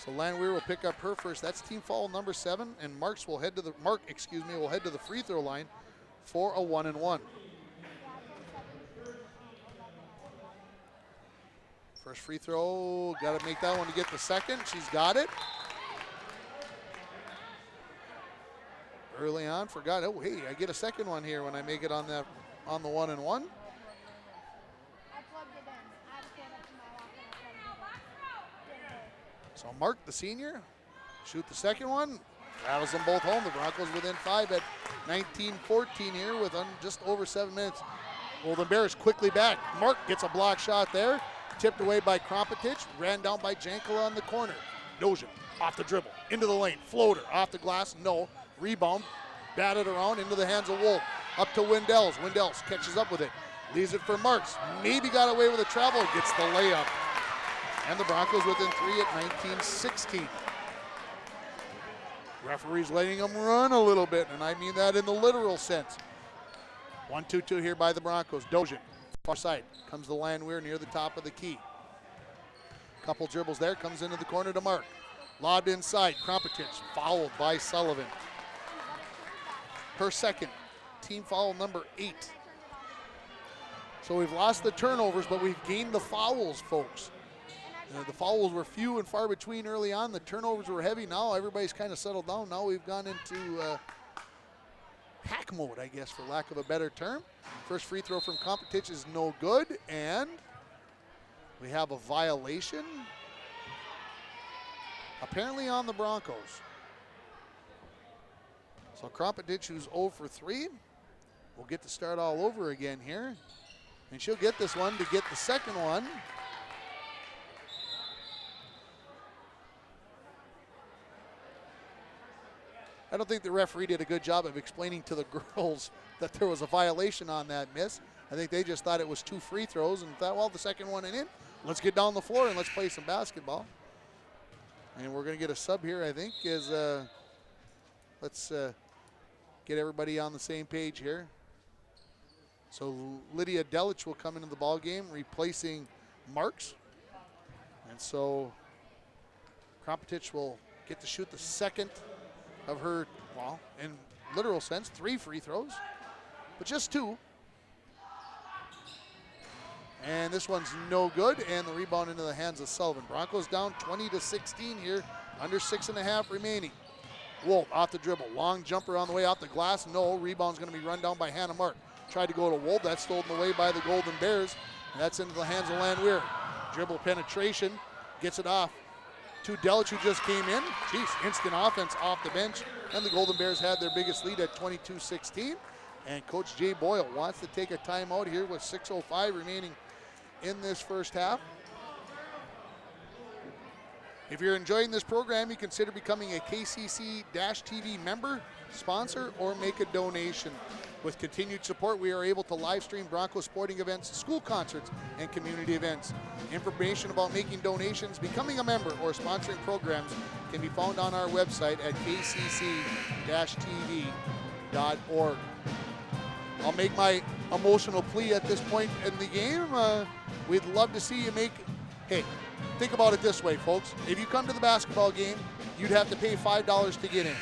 So Landwehr will pick up her first. That's team foul number 7, and Marks will head to the will head to the free throw line for a 1-and-1. First free throw, got to make that one to get the second. She's got it. Early on, forgot. Oh, hey, I get a second one here when I make it on the 1-and-1. So Mark, the senior, shoot the second one. Rattles them both home. The Broncos within 5 at 19-14 here with just over 7 minutes. Golden Bears quickly back. Mark gets a block shot there. Tipped away by Krompetich. Ran down by Jankala on the corner. Dojin off the dribble. Into the lane. Floater off the glass. No. Rebound. Batted around into the hands of Wolf. Up to Wendells. Wendells catches up with it. Leaves it for Marks. Maybe got away with a travel. Gets the layup. And the Broncos within 3 at 19-16. Referee's letting them run a little bit, and I mean that in the literal sense. 1-2-2 here by the Broncos. Dojin, far side, comes to Landwehr near the top of the key. Couple dribbles there, comes into the corner to Mark. Lobbed inside, Krompetich, fouled by Sullivan. Her second, team foul number 8. So we've lost the turnovers, but we've gained the fouls, folks. The fouls were few and far between early on. The turnovers were heavy. Now everybody's kind of settled down. Now we've gone into hack mode, I guess, for lack of a better term. First free throw from Krompetich is no good, and we have a violation apparently on the Broncos. So Krompetich, who's 0 for 3, will get to start all over again here. And she'll get this one to get the second one. I don't think the referee did a good job of explaining to the girls that there was a violation on that miss. I think they just thought it was 2 free throws and thought, well, the second one ain't in. Let's get down the floor and let's play some basketball. And we're going to get a sub here, I think, is let's get everybody on the same page here. So Lydia Delich will come into the ball game, replacing Marks. And so Krompetich will get to shoot the second of her, well, in literal sense, 3 free throws, but just 2. And this one's no good, and the rebound into the hands of Sullivan. Broncos down 20-16 here, under 6.5 remaining. Wolf off the dribble, long jumper on the way off the glass. No, rebound's going to be run down by Hannah Mark. Tried to go to Wolf, that's stolen away by the Golden Bears, and that's into the hands of Landwehr. Dribble penetration, gets it off to Delich, who just came in. Jeez, instant offense off the bench, and the Golden Bears had their biggest lead at 22-16. And Coach Jay Boyle wants to take a timeout here with 6:05 remaining in this first half. If you're enjoying this program, you consider becoming a KCC-TV member, sponsor, or make a donation. With continued support, we are able to live stream Bronco sporting events, school concerts, and community events. Information about making donations, becoming a member, or sponsoring programs can be found on our website at kcc-tv.org. I'll make my emotional plea at this point in the game. We'd love to see you make, hey, think about it this way, folks. If you come to the basketball game, you'd have to pay $5 to get in.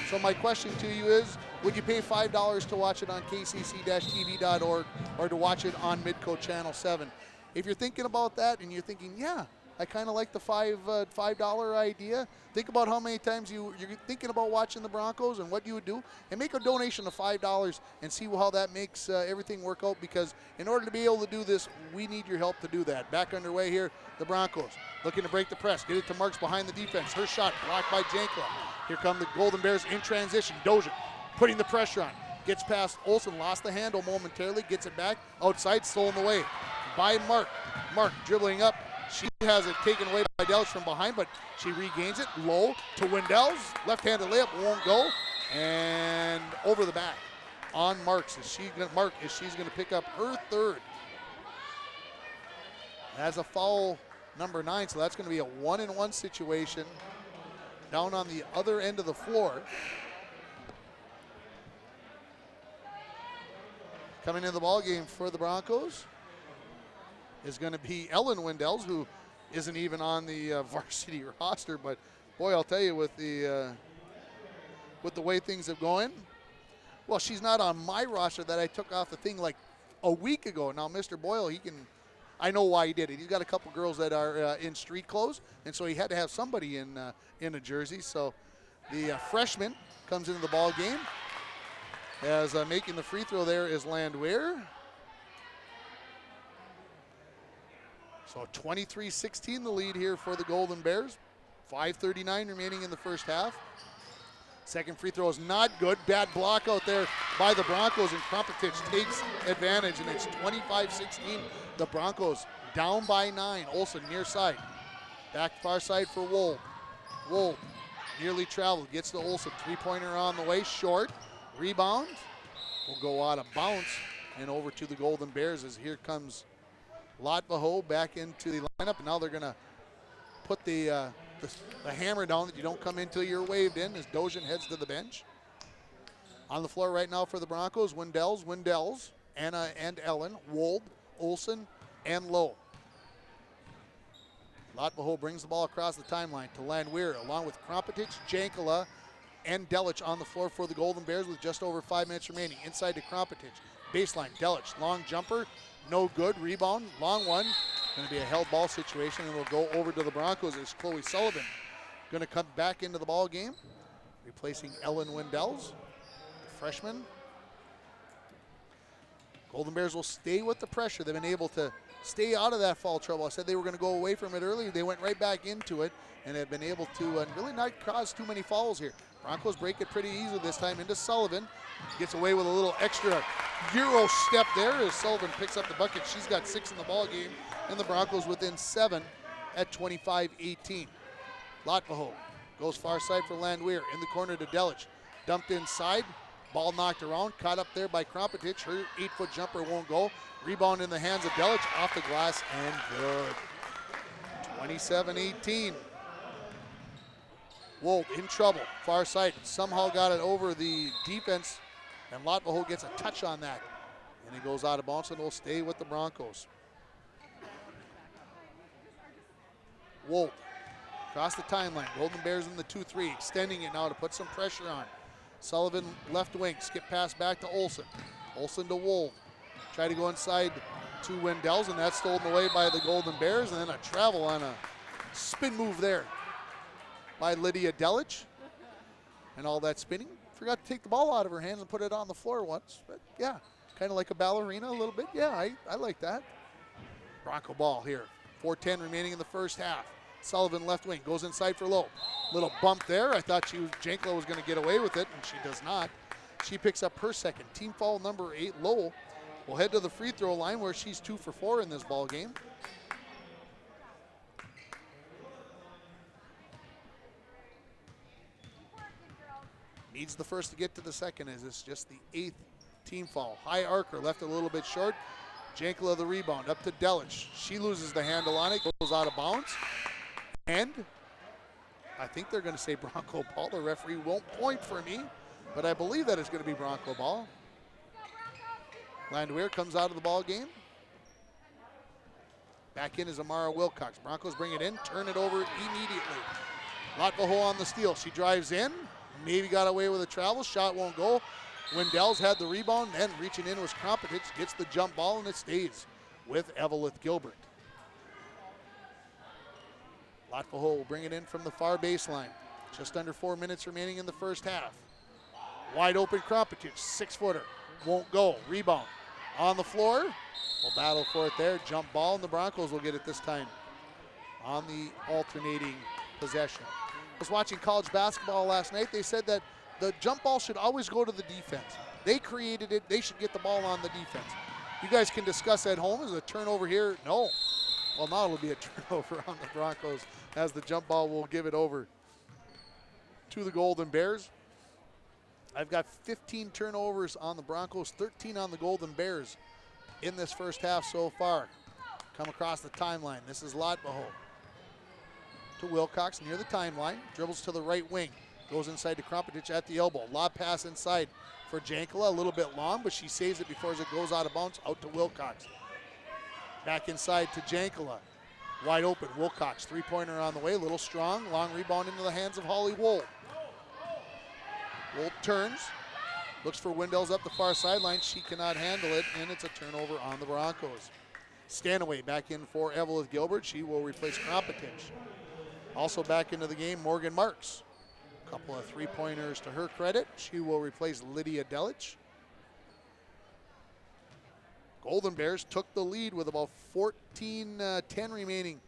So my question to you is, would you pay $5 to watch it on kcc-tv.org or to watch it on Midco Channel 7? If you're thinking about that and you're thinking, yeah, I kind of like the $5 idea, think about how many times you're thinking about watching the Broncos and what you would do, and make a donation of $5 and see how that makes everything work out, because in order to be able to do this, we need your help to do that. Back underway here, the Broncos looking to break the press, get it to Marks behind the defense. Her shot blocked by Jankla. Here come the Golden Bears in transition. Dozier putting the pressure on. Gets past Olsen, lost the handle momentarily, gets it back outside, stolen away by Mark. Mark dribbling up. She has it taken away by Delich from behind, but she regains it low to Wendell's. Left-handed layup won't go. And over the back on Marks. She's going to pick up her third. That's a foul number 9, so that's going to be a 1-and-1 situation down on the other end of the floor. Coming in the ball game for the Broncos is going to be Ellen Wendells, who isn't even on the varsity roster. But boy, I'll tell you, with the way things have going, well, she's not on my roster that I took off the thing like a week ago. Now, Mr. Boyle, I know why he did it. He's got a couple girls that are in street clothes, and so he had to have somebody in a jersey. So the freshman comes into the ball game. As making the free throw there is Landwehr. So 23-16 the lead here for the Golden Bears. 5:39 remaining in the first half. Second free throw is not good. Bad block out there by the Broncos, and Krumpetich takes advantage, and it's 25-16. The Broncos down by 9. Olsen near side. Back far side for Wold. Wold nearly traveled. Gets to Olsen. Three-pointer on the way. Short. Rebound will go out of bounds and over to the Golden Bears, as here comes Lotvaho back into the lineup. And now they're going to put the hammer down that you don't come in until you're waved in, as Dozier heads to the bench. On the floor right now for the Broncos, Wendells, Anna and Ellen, Wold, Olsen, and Lowe. Lotvaho brings the ball across the timeline to Landwehr, along with Krumpetich, Jankala, and Delich on the floor for the Golden Bears with just over 5 minutes remaining. Inside to Krumpetich. Baseline, Delich, long jumper, no good. Rebound, long one. Going to be a held ball situation, and we'll go over to the Broncos as Chloe Sullivan going to come back into the ball game, replacing Ellen Wendells, the freshman. Golden Bears will stay with the pressure. They've been able to stay out of that foul trouble. I said they were going to go away from it early. They went right back into it and have been able to really not cause too many fouls here. Broncos break it pretty easily this time into Sullivan. Gets away with a little extra Euro step there as Sullivan picks up the bucket. She's got 6 in the ball game, and the Broncos within 7 at 25-18. Lotvaho goes far side for Landwehr. In the corner to Delich. Dumped inside. Ball knocked around. Caught up there by Krumpetich. Her 8-foot jumper won't go. Rebound in the hands of Delich. Off the glass and good. 27-18. Wold in trouble. Far side. Somehow got it over the defense, and Lotvaho gets a touch on that. And it goes out of bounds and will stay with the Broncos. Wold across the timeline. Golden Bears in the 2-3, extending it now to put some pressure on. Sullivan left wing, skip pass back to Olsen. Olsen to Wold. Try to go inside to Wendells, and that's stolen away by the Golden Bears, and then a travel on a spin move there by Lydia Delich. And all that spinning. Forgot to take the ball out of her hands and put it on the floor once. But yeah, kind of like a ballerina a little bit. Yeah, I like that. Bronco ball here. 4:10 remaining in the first half. Sullivan left wing, goes inside for Lowe. Little bump there. I thought Jankla was going to get away with it, and she does not. She picks up her second. Team foul number 8. Lowe will head to the free throw line, where she's 2 for 4 in this ball game. Needs the first to get to the second, as it's just the 8th team foul. High arcer, left a little bit short. Jankla the rebound, up to Delich. She loses the handle on it, goes out of bounds. And I think they're going to say Bronco ball. The referee won't point for me, but I believe that it's going to be Bronco ball. Landwehr comes out of the ball game. Back in is Amara Wilcox. Broncos bring it in, turn it over immediately. Latvaho on the steal. She drives in, maybe got away with a travel. Shot won't go. Wendell's had the rebound, then reaching in was Krompetich, gets the jump ball, and it stays with Eveleth Gilbert. Latvaho will bring it in from the far baseline. Just under 4 minutes remaining in the first half. Wide open Krompetich, 6-footer, won't go. Rebound on the floor. We'll battle for it there. Jump ball, and the Broncos will get it this time on the alternating possession. I was watching college basketball last night. They said that the jump ball should always go to the defense. They created it. They should get the ball on the defense. You guys can discuss at home. Is it a turnover here? No. Well, now it'll be a turnover on the Broncos as the jump ball will give it over to the Golden Bears. I've got 15 turnovers on the Broncos, 13 on the Golden Bears in this first half so far. Come across the timeline. This is Latvaho to Wilcox near the timeline. Dribbles to the right wing. Goes inside to Krompetich at the elbow. Lob pass inside for Jankla. A little bit long, but she saves it before it goes out of bounds. Out to Wilcox. Back inside to Jankla. Wide open. Wilcox, three-pointer on the way. A little strong. Long rebound into the hands of Holly Wold. Wold turns. Looks for Wendell's up the far sideline. She cannot handle it, and it's a turnover on the Broncos. Stanaway back in for Eveleth Gilbert. She will replace Krompetich. Also back into the game, Morgan Marks. Couple of three-pointers to her credit. She will replace Lydia Delich. Golden Bears took the lead with about 14-10 remaining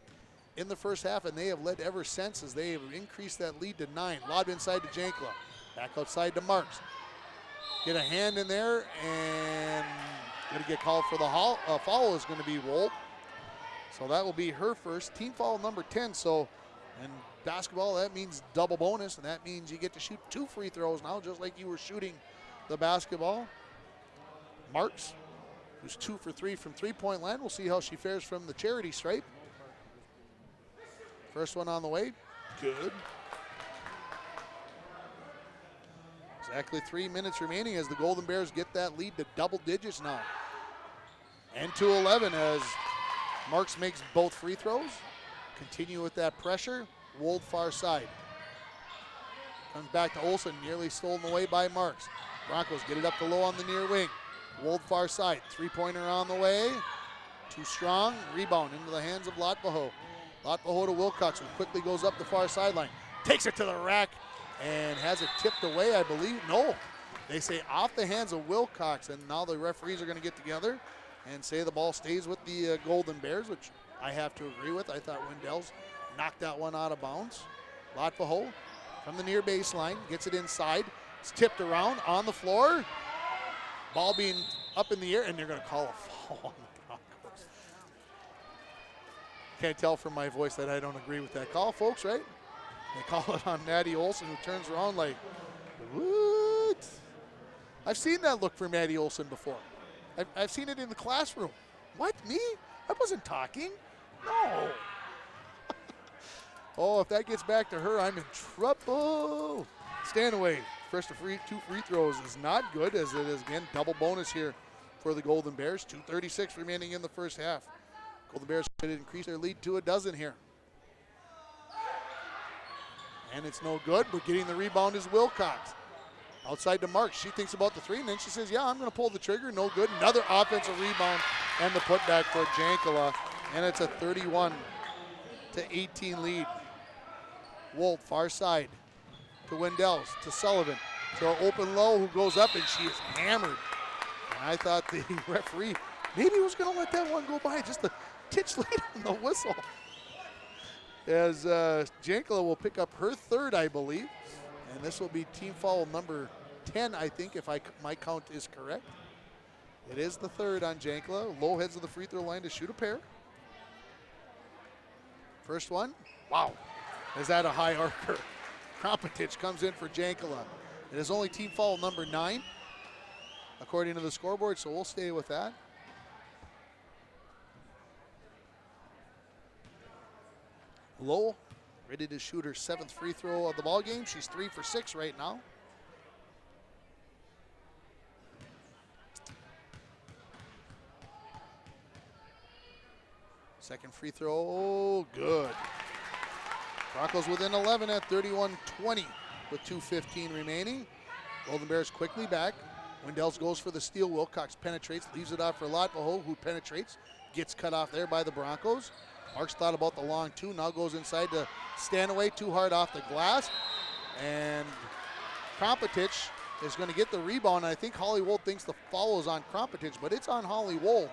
in the first half, and they have led ever since as they have increased that lead to 9. Lobbed inside to Jankla. Back outside to Marks. Get a hand in there, and going to get called for the foul is going to be Wold. So that will be her first. Team foul number 10. So, and basketball, that means double bonus, and that means you get to shoot 2 free throws now, just like you were shooting the basketball. Marks, who's 2 for 3 from three-point line. We'll see how she fares from the charity stripe. First one on the way. Good. Exactly 3 minutes remaining as the Golden Bears get that lead to double digits now. And to 11 as Marks makes both free throws. Continue with that pressure. Wold far side. Comes back to Olsen, nearly stolen away by Marks. Broncos get it up to low on the near wing. Wold far side. Three-pointer on the way. Too strong. Rebound into the hands of Latvaho. Latvaho to Wilcox, who quickly goes up the far sideline. Takes it to the rack and has it tipped away, I believe. No. They say off the hands of Wilcox, and now the referees are going to get together and say the ball stays with the Golden Bears, which I have to agree with. I thought Wendell's knocked that one out of bounds. Latvaho from the near baseline, gets it inside. It's tipped around on the floor. Ball being up in the air, and they're going to call a foul on the Broncos. Can't tell from my voice that I don't agree with that call, folks, right? They call it on Maddie Olsen, who turns around like, what? I've seen that look for Maddie Olsen before. I've seen it in the classroom. What, me? I wasn't talking. No. Oh, if that gets back to her, I'm in trouble. Stanaway, first of 2 free throws is not good, as it is, again, double bonus here for the Golden Bears. 2:36 remaining in the first half. Golden Bears should increase their lead to 12 here. And it's no good, but getting the rebound is Wilcox. Outside to Marks. She thinks about the three, and then she says, yeah, I'm going to pull the trigger. No good. Another offensive rebound and the putback for Jankla. And it's a 31-18 lead. Wold, far side to Wendell's, to Sullivan, to an open low who goes up, and she is hammered. And I thought the referee maybe was going to let that one go by, just a titch late on the whistle. As Jankla will pick up her third, I believe. And this will be team foul number 10, I think, if my count is correct. It is the third on Jankla. Low heads of the free throw line to shoot a pair. First one. Wow. Is that a high archer? Krompetich comes in for Jankla. It is only team foul number 9, according to the scoreboard, so we'll stay with that. Lowe ready to shoot her 7th free throw of the ball game. She's 3 for 6 right now. Second free throw, good. Broncos within 11 at 31-20 with 2:15 remaining. Golden Bears quickly back. Wendell's goes for the steal. Wilcox penetrates, leaves it off for Lotvaho, who penetrates. Gets cut off there by the Broncos. Marks thought about the long two, now goes inside to stand away, too hard off the glass. And Krompetich is going to get the rebound. I think Holly Wold thinks the foul is on Krompetich, but it's on Holly Wold.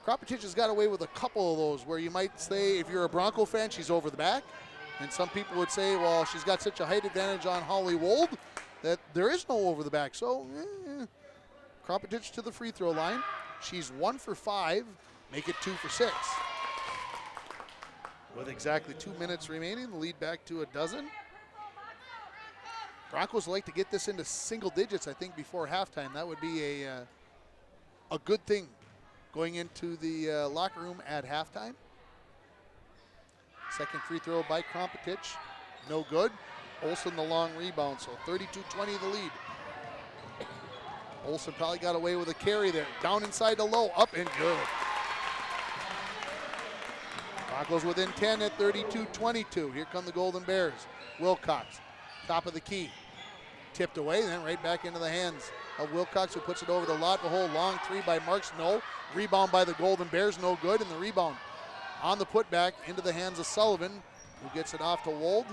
Krompetich has got away with a couple of those where you might say, if you're a Bronco fan, she's over the back. And some people would say, well, she's got such a height advantage on Holly Wold that there is no over the back. So, Krompetich to the free throw line. She's 1 for 5, make it 2 for 6. With exactly 2 minutes remaining, the lead back to a dozen. Broncos like to get this into single digits, I think, before halftime. That would be a good thing going into the locker room at halftime. Second free throw by Krompetich, no good. Olsen the long rebound, so 32-20 the lead. Olsen probably got away with a carry there. Down inside to Lowe, up and good. Broncos within 10 at 32-22. Here come the Golden Bears. Wilcox, top of the key. Tipped away, then right back into the hands of Wilcox, who puts it over to Lotvaho. Long three by Marks, no. Rebound by the Golden Bears, no good. And the rebound on the putback into the hands of Sullivan, who gets it off to Wold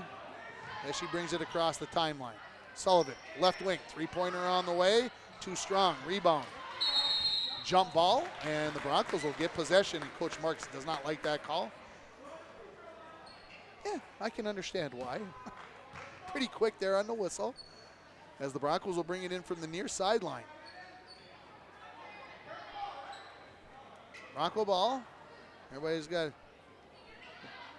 as she brings it across the timeline. Sullivan, left wing, three-pointer on the way. Too strong, rebound. Jump ball, and the Broncos will get possession, and Coach Marks does not like that call. Yeah, I can understand why. Pretty quick there on the whistle, as the Broncos will bring it in from the near sideline. Bronco ball. Everybody's got,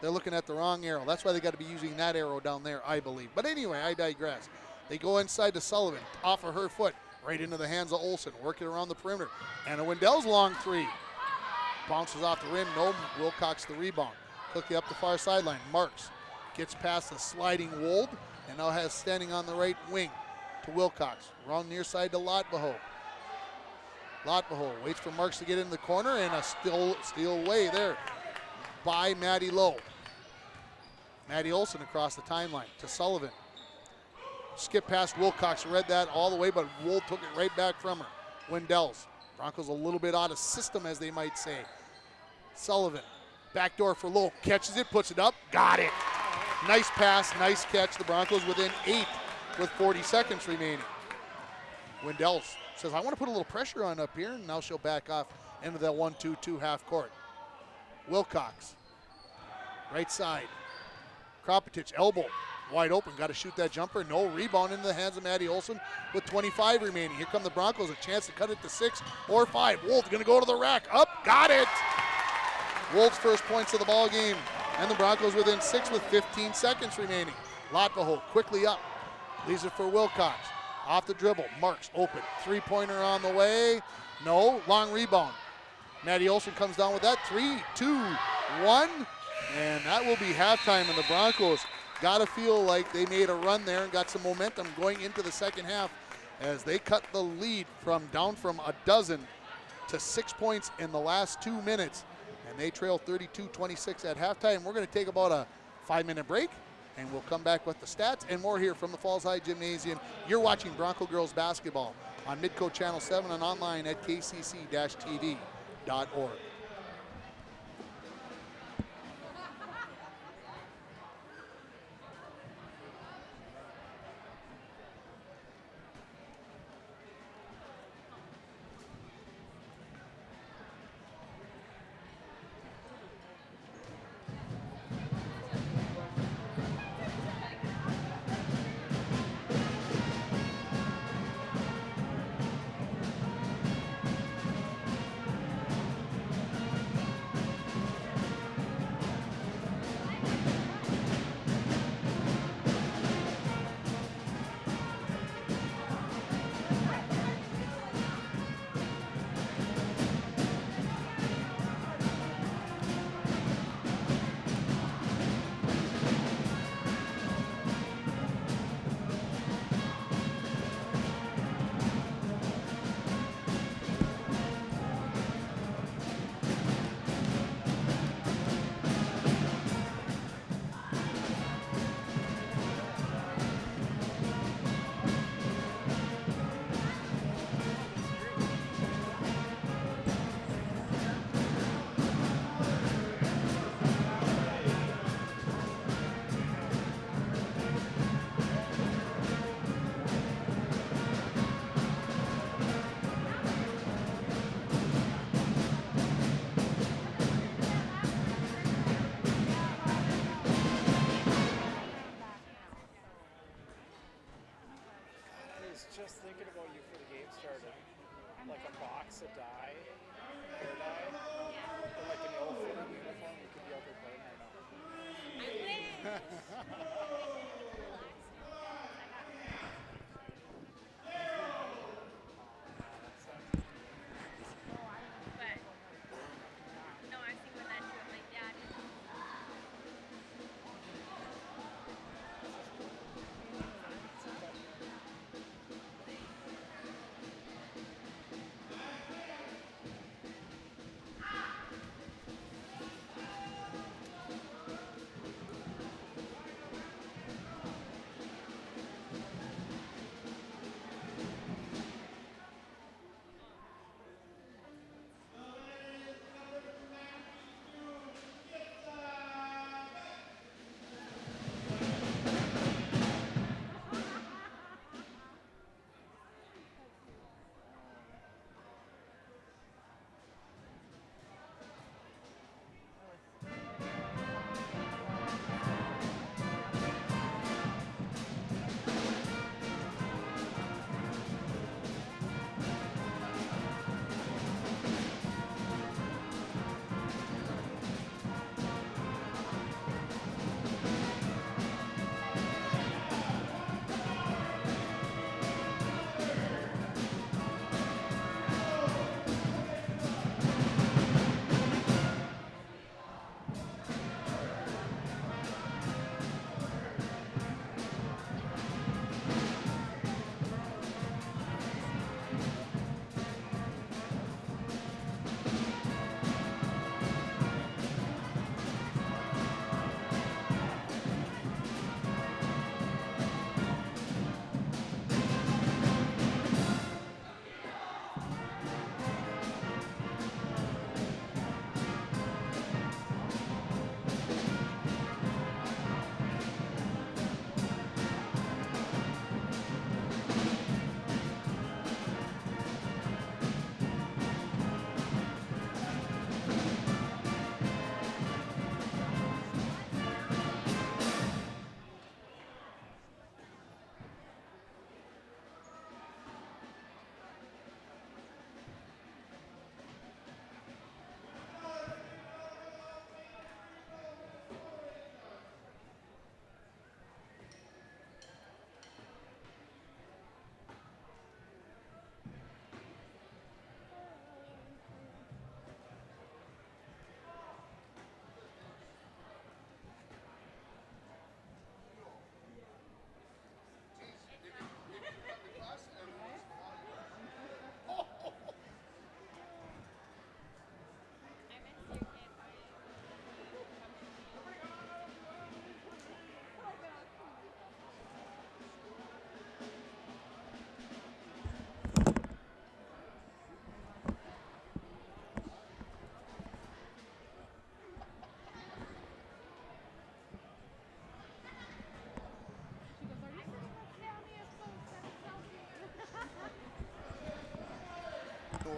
they're looking at the wrong arrow. That's why they got to be using that arrow down there, I believe. But anyway, I digress. They go inside to Sullivan, off of her foot, right into the hands of Olsen, working around the perimeter. Anna Wendell's long three. Bounces off the rim, no. Wilcox the rebound. Quickly up the far sideline. Marks gets past the sliding Wold, and now has standing on the right wing to Wilcox. Around near side to Lotvaho. Lotvaho waits for Marks to get in the corner, and a steal away there by Maddie Lowe. Maddie Olsen across the timeline to Sullivan. Skip past Wilcox, read that all the way, but Wold took it right back from her. Wendell's. Broncos a little bit out of system, as they might say. Sullivan, backdoor for Lowe, catches it, puts it up, got it. Nice pass, nice catch. The Broncos within 8 with 40 seconds remaining. Wendell's says, I want to put a little pressure on up here, and now she'll back off into that 1-2-2 half court. Wilcox, right side. Krompetich, elbow, wide open, got to shoot that jumper. No, rebound into the hands of Maddie Olsen with 25 remaining. Here come the Broncos, a chance to cut it to 6 or 5. Wold's going to go to the rack, up, got it! Wold's first points of the ball game, and the Broncos within 6 with 15 seconds remaining. Lotvaho quickly up, leaves it for Wilcox. Off the dribble, Marks open, three-pointer on the way. No, long rebound. Maddie Olsen comes down with that. 3, 2, 1, and that will be halftime, and the Broncos got to feel like they made a run there and got some momentum going into the second half as they cut the lead from down from a dozen to 6 points in the last 2 minutes, and they trail 32-26 at halftime. We're going to take about a 5-minute break, and we'll come back with the stats and more here from the Falls High Gymnasium. You're watching Bronco Girls Basketball on Midco Channel 7 and online at kcc-tv.org.
no, I've seen when that too. I'm like, Dad.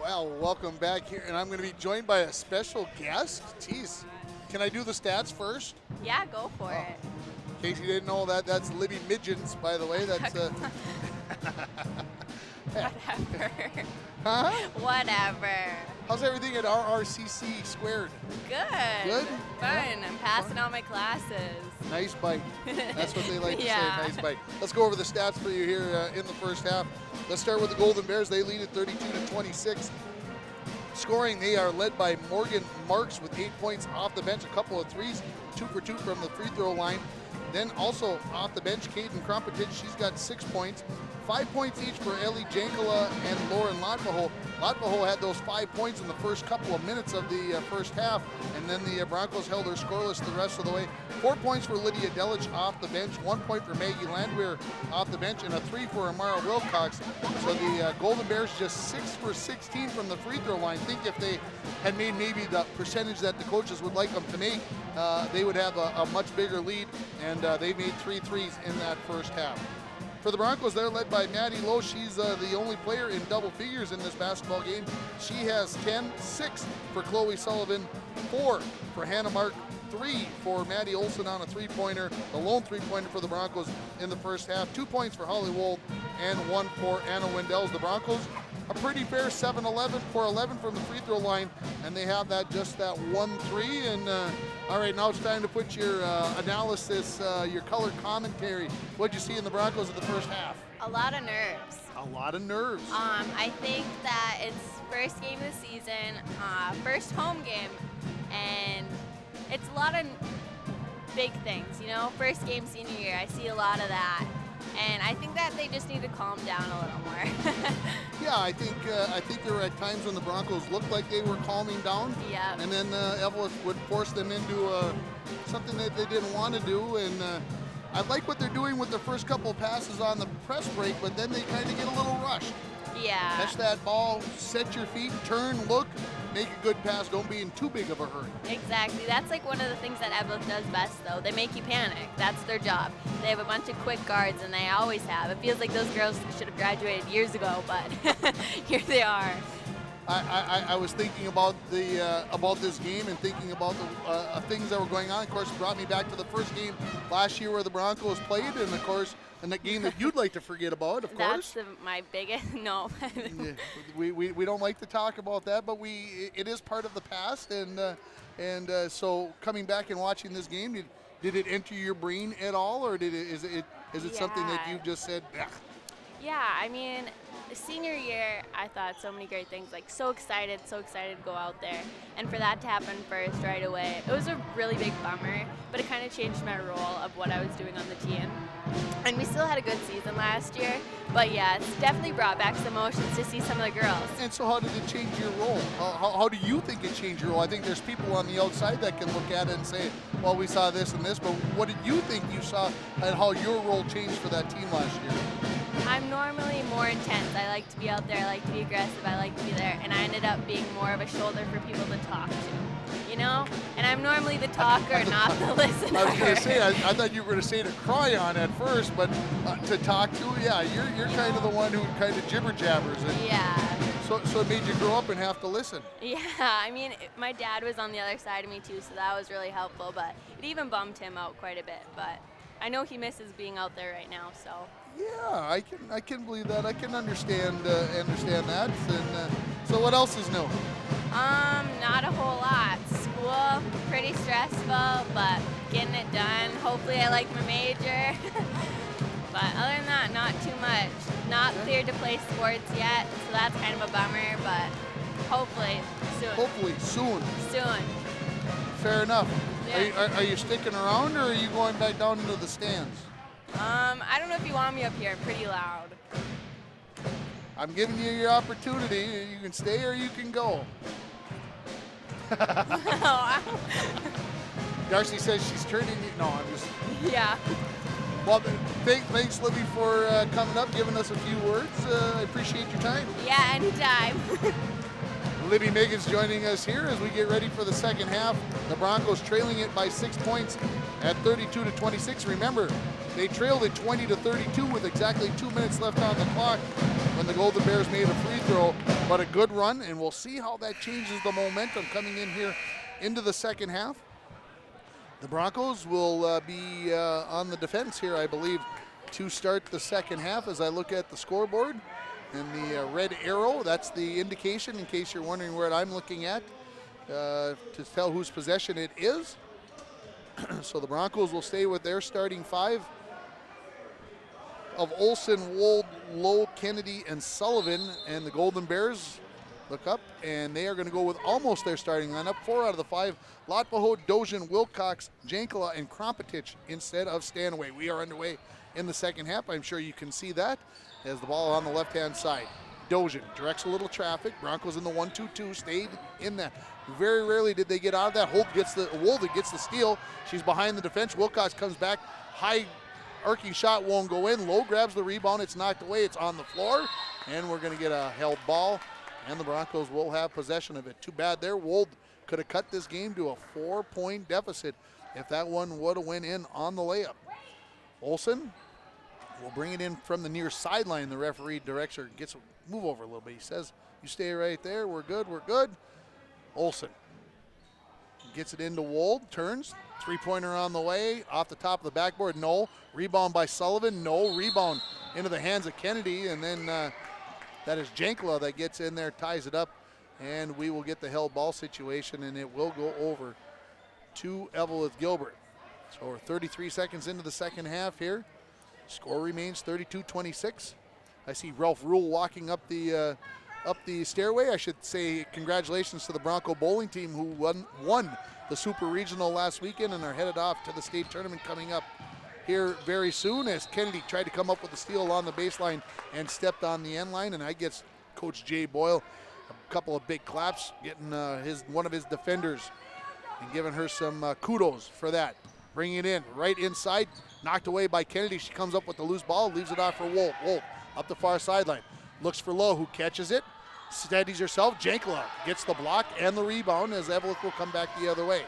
Well, welcome back here, and I'm going to be joined by a special guest. Jeez, can I do the stats first?
Yeah, go for it.
In case you didn't know that, that's Libby Midgens, by the way. That's
Whatever.
huh?
Whatever.
How's everything at RRCC squared?
Good.
Good?
Fun. I'm passing all my classes.
Nice bite. That's what they like to
Yeah.
say, nice bite. Let's go over the stats for you here in the first half. Let's start with the Golden Bears. They lead at 32-26. Scoring, they are led by Morgan Marks with 8 points off the bench, a couple of threes, 2 for 2 from the free throw line. Then also off the bench, Caden Crumpetich, she's got 6 points. 5 points each for Ellie Jankala and Lauren Lotvaho. Lotvaho had those 5 points in the first couple of minutes of the first half, and then the Broncos held her scoreless the rest of the way. 4 points for Lydia Delich off the bench, 1 point for Maggie Landwehr off the bench, and a 3 for Amara Wilcox. So the Golden Bears just 6 for 16 from the free throw line. Think if they had made maybe the percentage that the coaches would like them to make, they would have a much bigger lead, and they made 3 threes in that first half. For the Broncos, they're led by Maddie Lowe. She's the only player in double figures in this basketball game. She has 10, 6 for Chloe Sullivan, 4 for Hannah Mark, 3 for Maddie Olson on a three-pointer, the lone three-pointer for the Broncos in the first half. 2 points for Holly Wold and 1 for Anna Wendells. The Broncos a pretty fair 7-11 for 11 from the free throw line, and they have that 1-3. And all right, now it's time to put your analysis, your color commentary. What'd you see in the Broncos in the first half?
A lot of nerves.
A lot of nerves.
I think that it's first game of the season, first home game, and it's a lot of big things, you know, first game senior year. I see a lot of that, and I think that they just need to calm down a little more.
Yeah, I think there were at times when the Broncos looked like they were calming down.
Yeah.
And then Eveleth would force them into something that they didn't want to do. And I like what they're doing with the first couple of passes on the press break, but then they kind of get a little rushed.
Yeah.
Catch that ball, set your feet, turn, look, make a good pass. Don't be in too big of a hurry.
Exactly. That's like one of the things that Eveleth does best, though. They make you panic. That's their job. They have a bunch of quick guards, and they always have. It feels like those girls should have graduated years ago, but here they are.
I was thinking about this game and thinking about the things that were going on. Of course, it brought me back to the first game last year where the Broncos played, and of course, and that game that you'd like to forget about, of course.
That's my biggest no.
Yeah, we don't like to talk about that, but it is part of the past, and so coming back and watching this game, did it enter your brain at all, or is it something that you've just said? Ugh.
Yeah, I mean, senior year, I thought so many great things, like so excited to go out there. And for that to happen first right away, it was a really big bummer, but it kind of changed my role of what I was doing on the team. And we still had a good season last year, but yeah, it's definitely brought back some emotions to see some of the girls.
And so how did it change your role? How do you think it changed your role? I think there's people on the outside that can look at it and say, well, we saw this and this, but what did you think you saw and how your role changed for that team last year?
I'm normally more intense. I like to be out there, I like to be aggressive, I like to be there, and I ended up being more of a shoulder for people to talk to, you know? And I'm normally the talker, not the listener.
I was going to say, I thought you were going to say to cry on at first, but to talk to, yeah, you're kind of the one who kind of jibber jabbers.
Yeah.
So it made you grow up and have to listen.
Yeah, I mean, my dad was on the other side of me too, so that was really helpful, but it even bummed him out quite a bit, but I know he misses being out there right now, so.
Yeah, I can believe that. I can understand that. And so, what else is new?
Not a whole lot. School, pretty stressful, but getting it done. Hopefully, I like my major. But other than that, not too much. Not cleared to play sports yet, so that's kind of a bummer. But hopefully soon.
Hopefully soon.
Soon.
Fair enough.
Yeah.
Are you sticking around, or are you going back down into the stands?
I don't know if you want me up here. I'm pretty loud.
I'm giving you your opportunity. You can stay or you can go. Darcy says she's turning you. No, I'm just.
Yeah.
Well, thanks, Libby, for coming up, giving us a few words. I appreciate your time.
Yeah, anytime.
Libby Megan's joining us here as we get ready for the second half. The Broncos trailing it by 6 points at 32-26. Remember, they trailed it 20-32 with exactly 2 minutes left on the clock when the Golden Bears made a free throw. But a good run, and we'll see how that changes the momentum coming in here into the second half. The Broncos will be on the defense here, I believe, to start the second half as I look at the scoreboard. And the red arrow, that's the indication, in case you're wondering what I'm looking at, to tell whose possession it is. So the Broncos will stay with their starting five of Olsen, Wold, Lowe, Kennedy, and Sullivan. And the Golden Bears look up, and they are going to go with almost their starting lineup. 4 out of the 5, Lotpaho, Dojan, Wilcox, Jankala, and Krompetich instead of Stanaway. We are underway in the second half. I'm sure you can see that as the ball on the left-hand side. Dojan directs a little traffic. Broncos in the 1-2-2, stayed in that. Very rarely did they get out of that. Wolde gets the steal. She's behind the defense. Wilcox comes back. High arcing shot won't go in. Lowe grabs the rebound. It's knocked away. It's on the floor. And we're going to get a held ball. And the Broncos will have possession of it. Too bad there. Wolde could have cut this game to a 4-point deficit if that one would have went in on the layup. Olsen will bring it in from the near sideline. The referee directs her, gets a move over a little bit. He says, you stay right there. We're good. We're good. Olsen gets it into Wolde, turns, three-pointer on the way, off the top of the backboard, no. Rebound by Sullivan, no. Rebound into the hands of Kennedy, and then That is Jankla that gets in there, ties it up, and we will get the held ball situation, and it will go over to Eveleth Gilbert. So we're 33 seconds into the second half here. Score remains 32-26. I see Ralph Rule walking up the stairway. I should say congratulations to the Bronco bowling team who won the Super Regional last weekend and are headed off to the state tournament coming up here very soon, as Kennedy tried to come up with the steal along the baseline and stepped on the end line. And I guess Coach Jay Boyle a couple of big claps, getting one of his defenders and giving her some kudos for that. Bringing it in right inside, knocked away by Kennedy. She comes up with the loose ball, leaves it off for Wolf. Wolf up the far sideline, looks for Lowe, who catches it, steadies herself. Jankla gets the block and the rebound as Eveleth will come back the other way.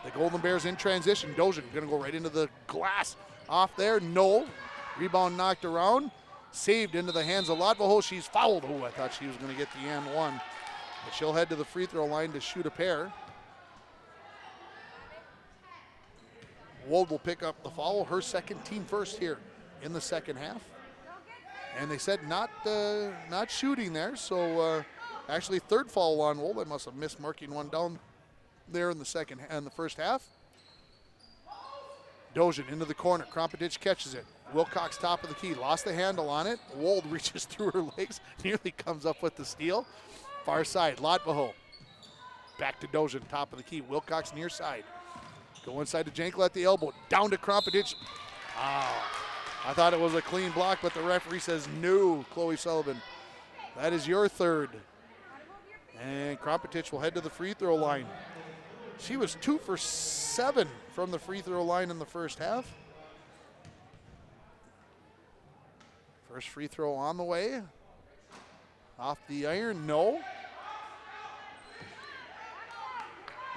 The Golden Bears in transition. Dojan going to go right into the glass. Off there, no. Rebound knocked around. Saved into the hands of Latvaho. She's fouled. Oh, I thought she was going to get the and one. But she'll head to the free throw line to shoot a pair. Wold will pick up the foul. Her second, team first here in the second half. And they said not shooting there. So actually third foul on Wold. I must have missed marking one down there in the first half. Dojan into the corner. Krompetich catches it. Wilcox top of the key. Lost the handle on it. Wold reaches through her legs. Nearly comes up with the steal. Far side. Latvaho. Back to Dojan. Top of the key. Wilcox near side. Go inside to Jankla at the elbow. Down to Krompetich. I thought it was a clean block, but the referee says no, Chloe Sullivan. That is your third. And Krompetich will head to the free throw line. She was 2 for 7 from the free throw line in the first half. First free throw on the way. Off the iron, no.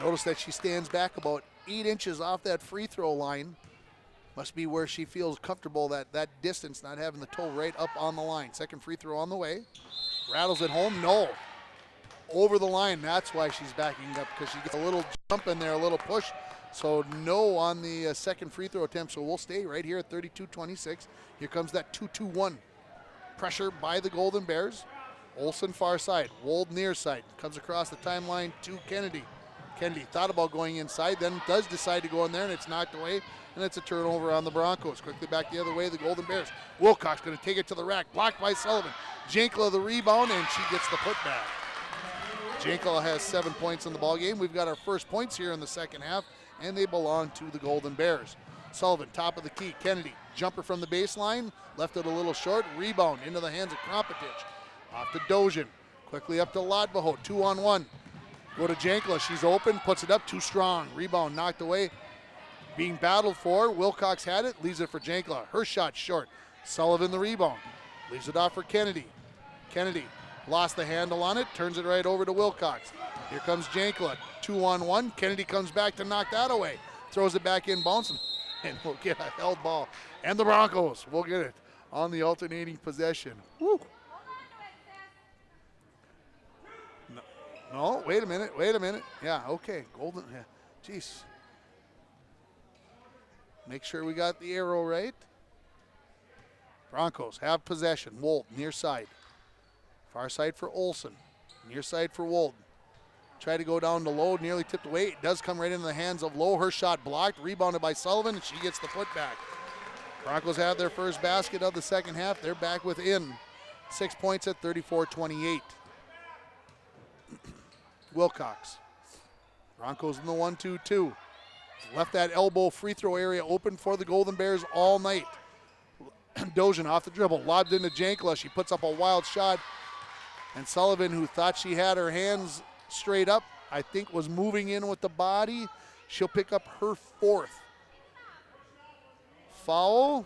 Notice that she stands back about 8 inches off that free throw line. Must be where she feels comfortable, that distance, not having the toe right up on the line. Second free throw on the way. Rattles it home, no. Over the line, that's why she's backing up, because she gets a little jump in there, a little push. So no on the second free throw attempt, so we'll stay right here at 32-26. Here comes that 2-2-1. Pressure by the Golden Bears. Olsen far side, Wold near side. Comes across the timeline to Kennedy. Kennedy thought about going inside, then does decide to go in there, and it's knocked away, and it's a turnover on the Broncos. Quickly back the other way, the Golden Bears. Wilcox going to take it to the rack, blocked by Sullivan. Jankla the rebound, and she gets the putback. Jankla has 7 points in the ballgame. We've got our first points here in the second half, and they belong to the Golden Bears. Sullivan, top of the key. Kennedy, jumper from the baseline, left it a little short. Rebound into the hands of Krompetich. Off to Dojan, quickly up to Latvaho, 2-on-1. Go to Jankla, she's open, puts it up, too strong. Rebound knocked away. Being battled for, Wilcox had it, leaves it for Jankla. Her shot short. Sullivan the rebound. Leaves it off for Kennedy. Kennedy lost the handle on it, turns it right over to Wilcox. Here comes Jankla, 2-on-1. Kennedy comes back to knock that away. Throws it back in, bouncing, and we'll get a held ball. And the Broncos will get it on the alternating possession. Woo. No, wait a minute. Yeah, okay, Golden, yeah, jeez. Make sure we got the arrow right. Broncos have possession. Wold, near side. Far side for Olsen. Near side for Wold. Try to go down to Lowe, nearly tipped away. It does come right into the hands of Lowe. Her shot blocked, rebounded by Sullivan, and she gets the putback. Broncos have their first basket of the second half. They're back within 6 points at 34-28. Wilcox. Broncos in the 1-2-2. Left that elbow free throw area open for the Golden Bears all night. Dojan off the dribble, lobbed into Jankla. She puts up a wild shot. And Sullivan, who thought she had her hands straight up, I think was moving in with the body. She'll pick up her fourth. Foul.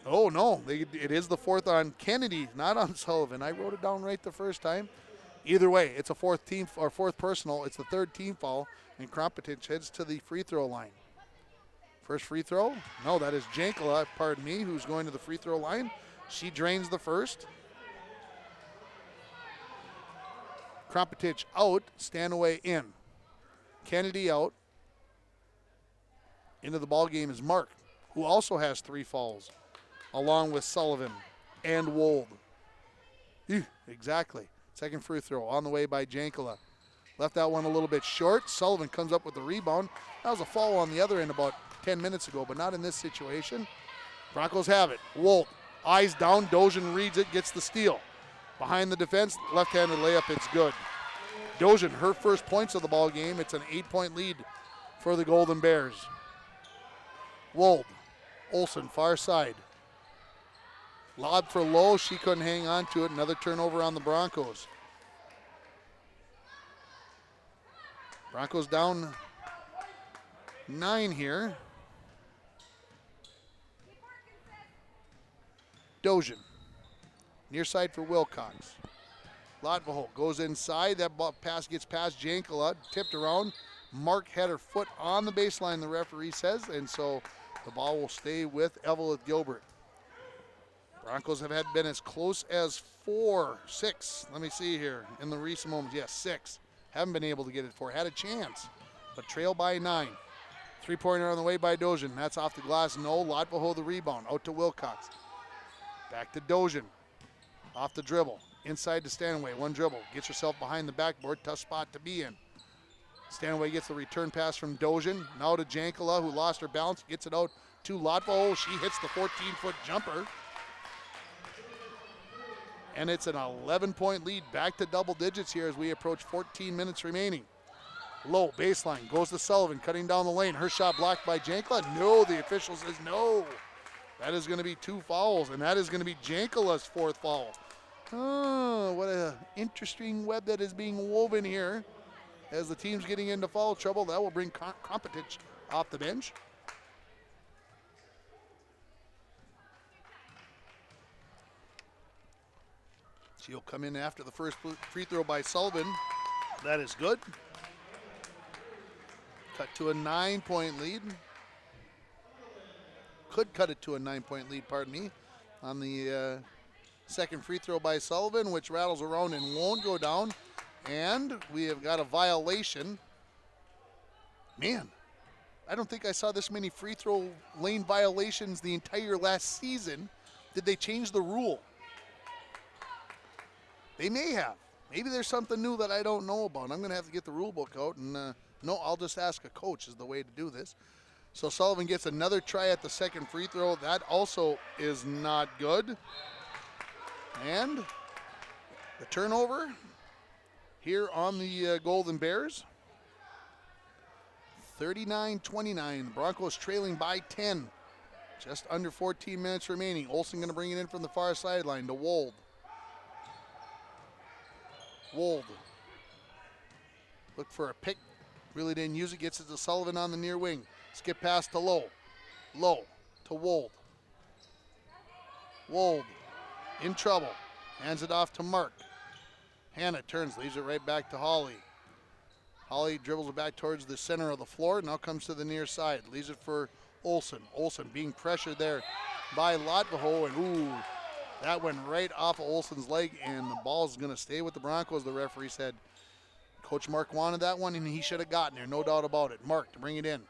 Oh, no. It is the fourth on Kennedy, not on Sullivan. I wrote it down right the first time. Either way, it's a fourth team or fourth personal. It's the third team foul, and Krompetich heads to the free throw line. First free throw? No, that is Jankla, pardon me, who's going to the free throw line. She drains the first. Krompetich out, Stanaway in. Kennedy out. Into the ball game is Mark, who also has 3 fouls, along with Sullivan and Wold. Exactly. Second free throw on the way by Jankala. Left that one a little bit short. Sullivan comes up with the rebound. That was a foul on the other end about 10 minutes ago, but not in this situation. Broncos have it. Wolt, eyes down. Dojan reads it, gets the steal. Behind the defense, left-handed layup, it's good. Dojan, her first points of the ball game. It's an 8-point lead for the Golden Bears. Wold, Olsen, far side. Lob for low, she couldn't hang on to it. Another turnover on the Broncos. Broncos down 9 here. Dojan, near side for Wilcox. Lotvaho goes inside. That pass gets past Jankala, tipped around. Mark had her foot on the baseline, the referee says, and so the ball will stay with Eveleth Gilbert. Broncos have been as close as 6. Let me see here in the recent moments. Yes, 6. Haven't been able to get it 4. Had a chance, but trail by 9. Three-pointer on the way by Dojan. That's off the glass. No. Lotvaho the rebound. Out to Wilcox. Back to Dojan. Off the dribble. Inside to Stanway. One dribble. Gets herself behind the backboard. Tough spot to be in. Stanway gets the return pass from Dojan. Now to Jankala, who lost her balance. Gets it out to Lotvaho. She hits the 14-foot jumper. And it's an 11-point lead, back to double digits here as we approach 14 minutes remaining. Low baseline, goes to Sullivan, cutting down the lane. Her shot blocked by Jankala. No, the official says no. That is going to be 2 fouls, and that is going to be Jankala's 4th foul. Oh, what an interesting web that is being woven here. As the team's getting into foul trouble, that will bring Kompetich off the bench. She'll come in after the first free throw by Sullivan. That is good. Cut to a 9-point lead. Could cut it to a 9-point lead, pardon me, on the second free throw by Sullivan, which rattles around and won't go down. And we have got a violation. Man, I don't think I saw this many free throw lane violations the entire last season. Did they change the rule? They may have. Maybe there's something new that I don't know about. I'm going to have to get the rule book out, and no, I'll just ask a coach is the way to do this. So Sullivan gets another try at the second free throw. That also is not good. And the turnover here on the Golden Bears. 39-29. The Broncos trailing by 10. Just under 14 minutes remaining. Olsen going to bring it in from the far sideline to Wold. Wold. Look for a pick. Really didn't use it. Gets it to Sullivan on the near wing. Skip pass to Low. Low to Wold. Wold in trouble. Hands it off to Mark. Hannah turns, leaves it right back to Holly. Holly dribbles it back towards the center of the floor. Now comes to the near side. Leaves it for Olsen. Olsen being pressured there by Lotvaho. And ooh, that went right off of Olsen's leg, and the ball is going to stay with the Broncos, the referee said. Coach Mark wanted that one, and he should have gotten there, no doubt about it. Mark to bring it in.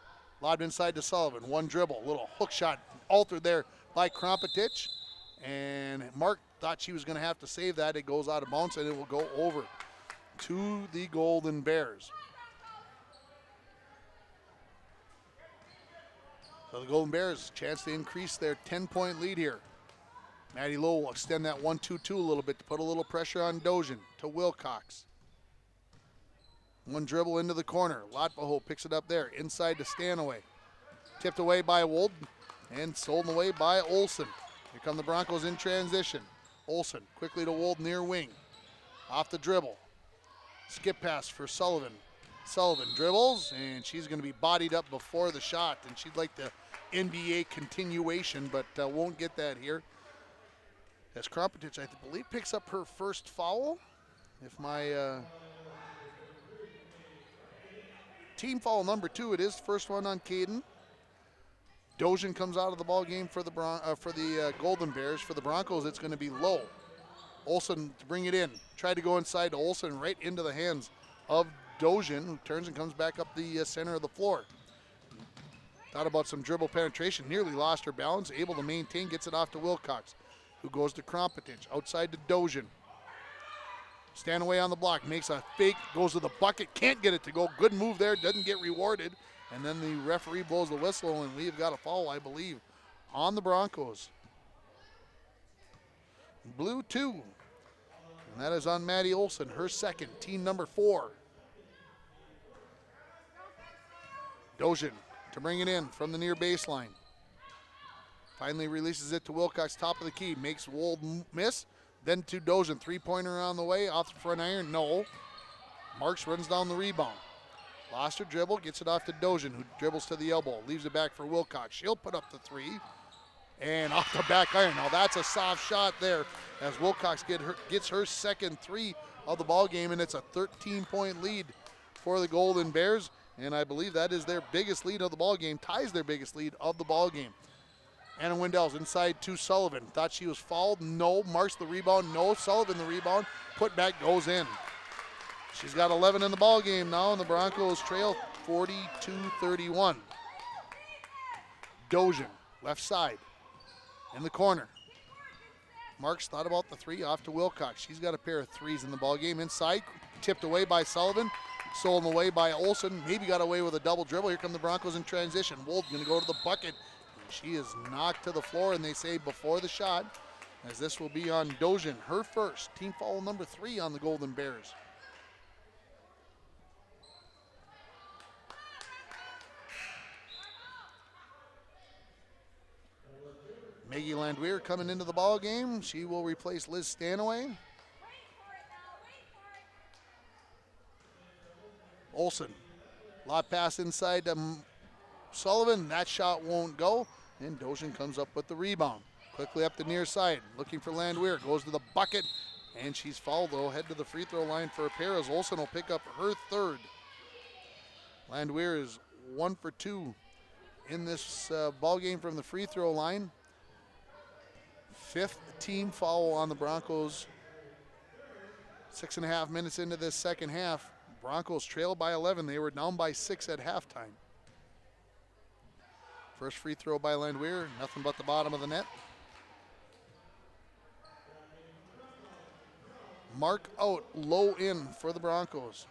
Lobbed inside to Sullivan. One dribble, little hook shot altered there by Kompetich. And Mark thought she was going to have to save that. It goes out of bounds, and it will go over to the Golden Bears. So the Golden Bears, chance to increase their 10-point lead here. Maddie Lowe will extend that 1-2-2 a little bit to put a little pressure on Dojan to Wilcox. One dribble into the corner. Lotvaho picks it up there. Inside to Stanaway. Tipped away by Wold and stolen away by Olsen. Here come the Broncos in transition. Olsen quickly to Wold near wing. Off the dribble. Skip pass for Sullivan. Sullivan dribbles, and she's going to be bodied up before the shot. And she'd like the NBA continuation, but won't get that here. As Kompetich, I believe, picks up her first foul. If my team foul number 2, it is first one on Caden. Dojan comes out of the ball game for the Golden Bears. For the Broncos, it's going to be Low. Olsen to bring it in. Tried to go inside to Olsen, right into the hands of Dojan, who turns and comes back up the center of the floor. Thought about some dribble penetration, nearly lost her balance, able to maintain, gets it off to Wilcox, who goes to Kompetich, outside to Dojan. Stanaway on the block, makes a fake, goes to the bucket, can't get it to go. Good move there, doesn't get rewarded. And then the referee blows the whistle, and we've got a foul, I believe, on the Broncos. Blue 2. And that is on Maddie Olson, her second, team number 4. Dojan to bring it in from the near baseline. Finally releases it to Wilcox, top of the key, makes Wold miss. Then to Dojan, three-pointer on the way, off the front iron, no. Marks runs down the rebound. Lost her dribble, gets it off to Dojan, who dribbles to the elbow, leaves it back for Wilcox. She'll put up the 3, and off the back iron. Now that's a soft shot there as Wilcox gets her second 3 of the ball game, and it's a 13-point lead for the Golden Bears, and I believe that is their biggest lead of the ball game, ties their biggest lead of the ball game. Anna Wendell's inside to Sullivan. Thought she was fouled. No. Marks the rebound. No. Sullivan the rebound. Put back goes in. She's got 11 in the ball game now, and the Broncos trail 42-31. Dojan, left side, in the corner. Marks thought about the 3, off to Wilcox. She's got a pair of 3s in the ball game. Inside, tipped away by Sullivan. Stolen away by Olson. Maybe got away with a double dribble. Here come the Broncos in transition. Wold going to go to the bucket. She is knocked to the floor, and they say before the shot, as this will be on Dojan, her first. Team foul number 3 on the Golden Bears. Maggie Landwehr coming into the ball game. She will replace Liz Stanaway. Olson, lot pass inside to Sullivan. That shot won't go, and Dojan comes up with the rebound. Quickly up the near side, looking for Landwehr. Goes to the bucket, and she's fouled, though. Head to the free throw line for a pair as Olson will pick up her 3rd. Landwehr is 1 for 2 in this ball game from the free throw line. 5th team foul on the Broncos. 6.5 minutes into this second half. Broncos trail by 11. They were down by 6 at halftime. First free throw by Landwehr, nothing but the bottom of the net. Mark out, low in for the Broncos.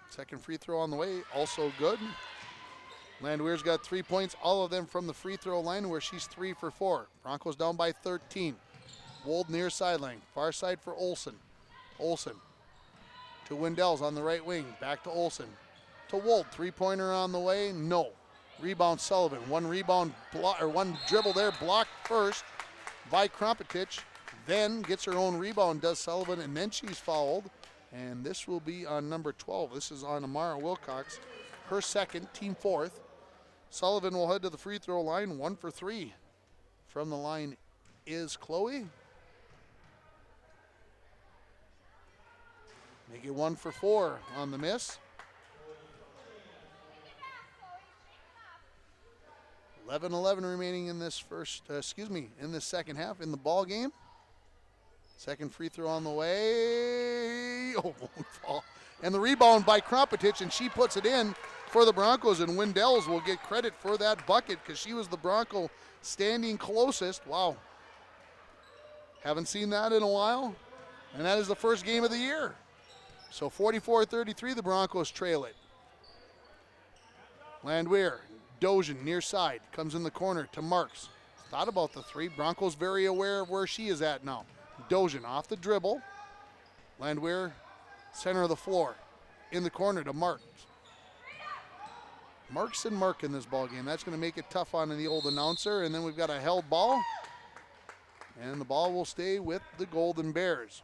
Second free throw on the way, also good. Landwehr's got 3 points, all of them from the free throw line where she's 3 for 4. Broncos down by 13. Wold near sideline, far side for Olson. Olson to Wendell's on the right wing, back to Olson. To Wold, three-pointer on the way, no. Rebound Sullivan, one dribble there, blocked first by Krompetich, then gets her own rebound, does Sullivan, and then she's fouled. And this will be on number 12. This is on Amara Wilcox, her second, team 4th. Sullivan will head to the free throw line, 1 for 3. From the line is Chloe. Make it 1 for 4 on the miss. 11-11 remaining in this in this second half in the ball game. Second free throw on the way. Oh, won't fall. And the rebound by Krompetich, and she puts it in for the Broncos, and Wendell's will get credit for that bucket because she was the Bronco standing closest. Wow. Haven't seen that in a while. And that is the first game of the year. So 44-33, the Broncos trail it. Landwehr, Dojan near side, comes in the corner to Marks. Thought about the 3. Broncos very aware of where she is at now. Dojan off the dribble. Landwehr, center of the floor. In the corner to Marks. Marks and Mark in this ball game. That's going to make it tough on the old announcer. And then we've got a held ball. And the ball will stay with the Golden Bears.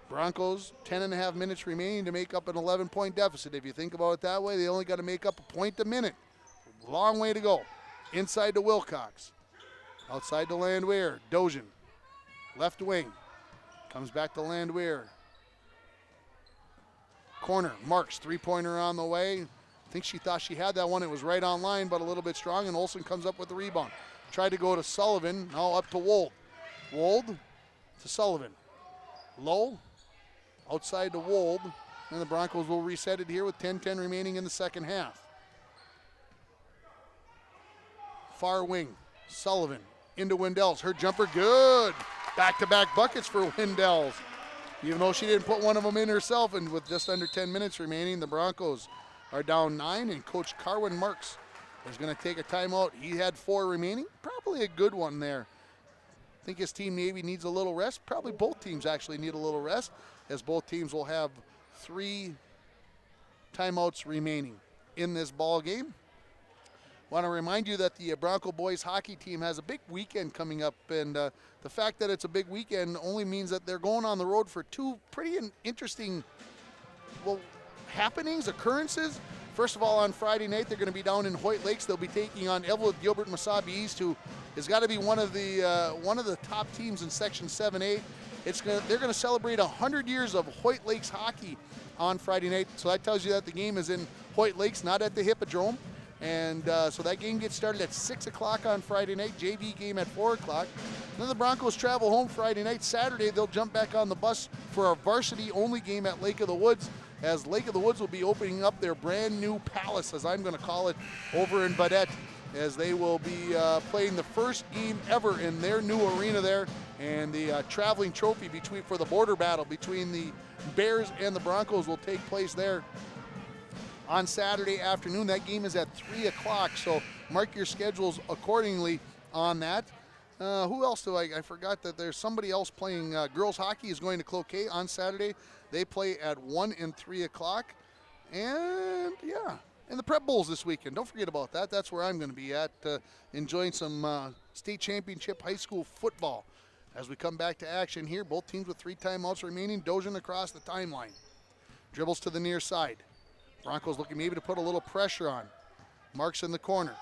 Broncos, 10.5 minutes remaining to make up an 11-point deficit. If you think about it that way, they only got to make up a point a minute. Long way to go. Inside to Wilcox. Outside to Landwehr. Dojan, left wing. Comes back to Landwehr. Corner, Marks, three-pointer on the way. I think she thought she had that one. It was right on line, but a little bit strong, and Olson comes up with the rebound. Tried to go to Sullivan, now up to Wold. Wold to Sullivan. Low, outside to Wold, and the Broncos will reset it here with 10-10 remaining in the second half. Far wing, Sullivan into Wendell's. Her jumper good. Back-to-back buckets for Wendell's. Even though she didn't put one of them in herself, and with just under 10 minutes remaining, the Broncos are down 9, and Coach Carwin Marks is going to take a timeout. He had 4 remaining. Probably a good one there. I think his team maybe needs a little rest. Probably both teams actually need a little rest, as both teams will have 3 timeouts remaining in this ball game. Want to remind you that the Bronco boys hockey team has a big weekend coming up, and the fact that it's a big weekend only means that they're going on the road for 2 pretty interesting, happenings, occurrences. First of all, on Friday night, they're going to be down in Hoyt Lakes. They'll be taking on Eveleth Gilbert Masabi East, who has got to be one of the top teams in Section 7A. They're going to celebrate 100 years of Hoyt Lakes hockey on Friday night. So that tells you that the game is in Hoyt Lakes, not at the Hippodrome. And so that game gets started at 6 o'clock on Friday night, JV game at 4 o'clock. Then the Broncos travel home Friday night. Saturday, they'll jump back on the bus for a varsity-only game at Lake of the Woods, as Lake of the Woods will be opening up their brand new palace, as I'm going to call it, over in Badette, as they will be playing the first game ever in their new arena there. And the traveling trophy for the border battle between the Bears and the Broncos will take place there on Saturday afternoon. That game is at 3 o'clock, so mark your schedules accordingly on that. Who else do I forgot that there's somebody else playing. Girls hockey is going to Cloquet on Saturday. They play at 1 and 3 o'clock. And yeah, and the Prep Bowls this weekend. Don't forget about that. That's where I'm going to be at, enjoying some state championship high school football. As we come back to action here, both teams with 3 timeouts remaining. Dojan across the timeline. Dribbles to the near side. Broncos looking maybe to put a little pressure on. Marks in the corner.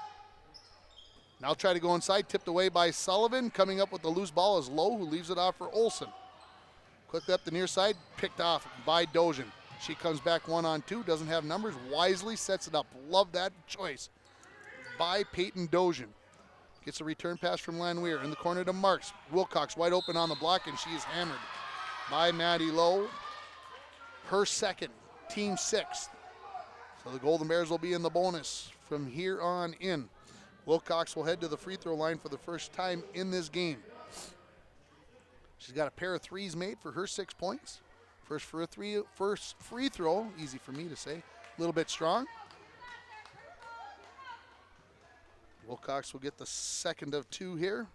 Now try to go inside, tipped away by Sullivan. Coming up with the loose ball is Lowe, who leaves it off for Olsen. Quickly up the near side, picked off by Dojan. She comes back 1-on-2, doesn't have numbers, wisely sets it up. Love that choice by Peyton Dojan. Gets a return pass from Lanweir in the corner to Marks. Wilcox wide open on the block, and she is hammered by Maddie Lowe. Her second, team 6th. So the Golden Bears will be in the bonus from here on in. Wilcox will head to the free throw line for the first time in this game. She's got a pair of threes made for her 6 points. First free throw, easy for me to say, a little bit strong. Wilcox will get the second of 2 here.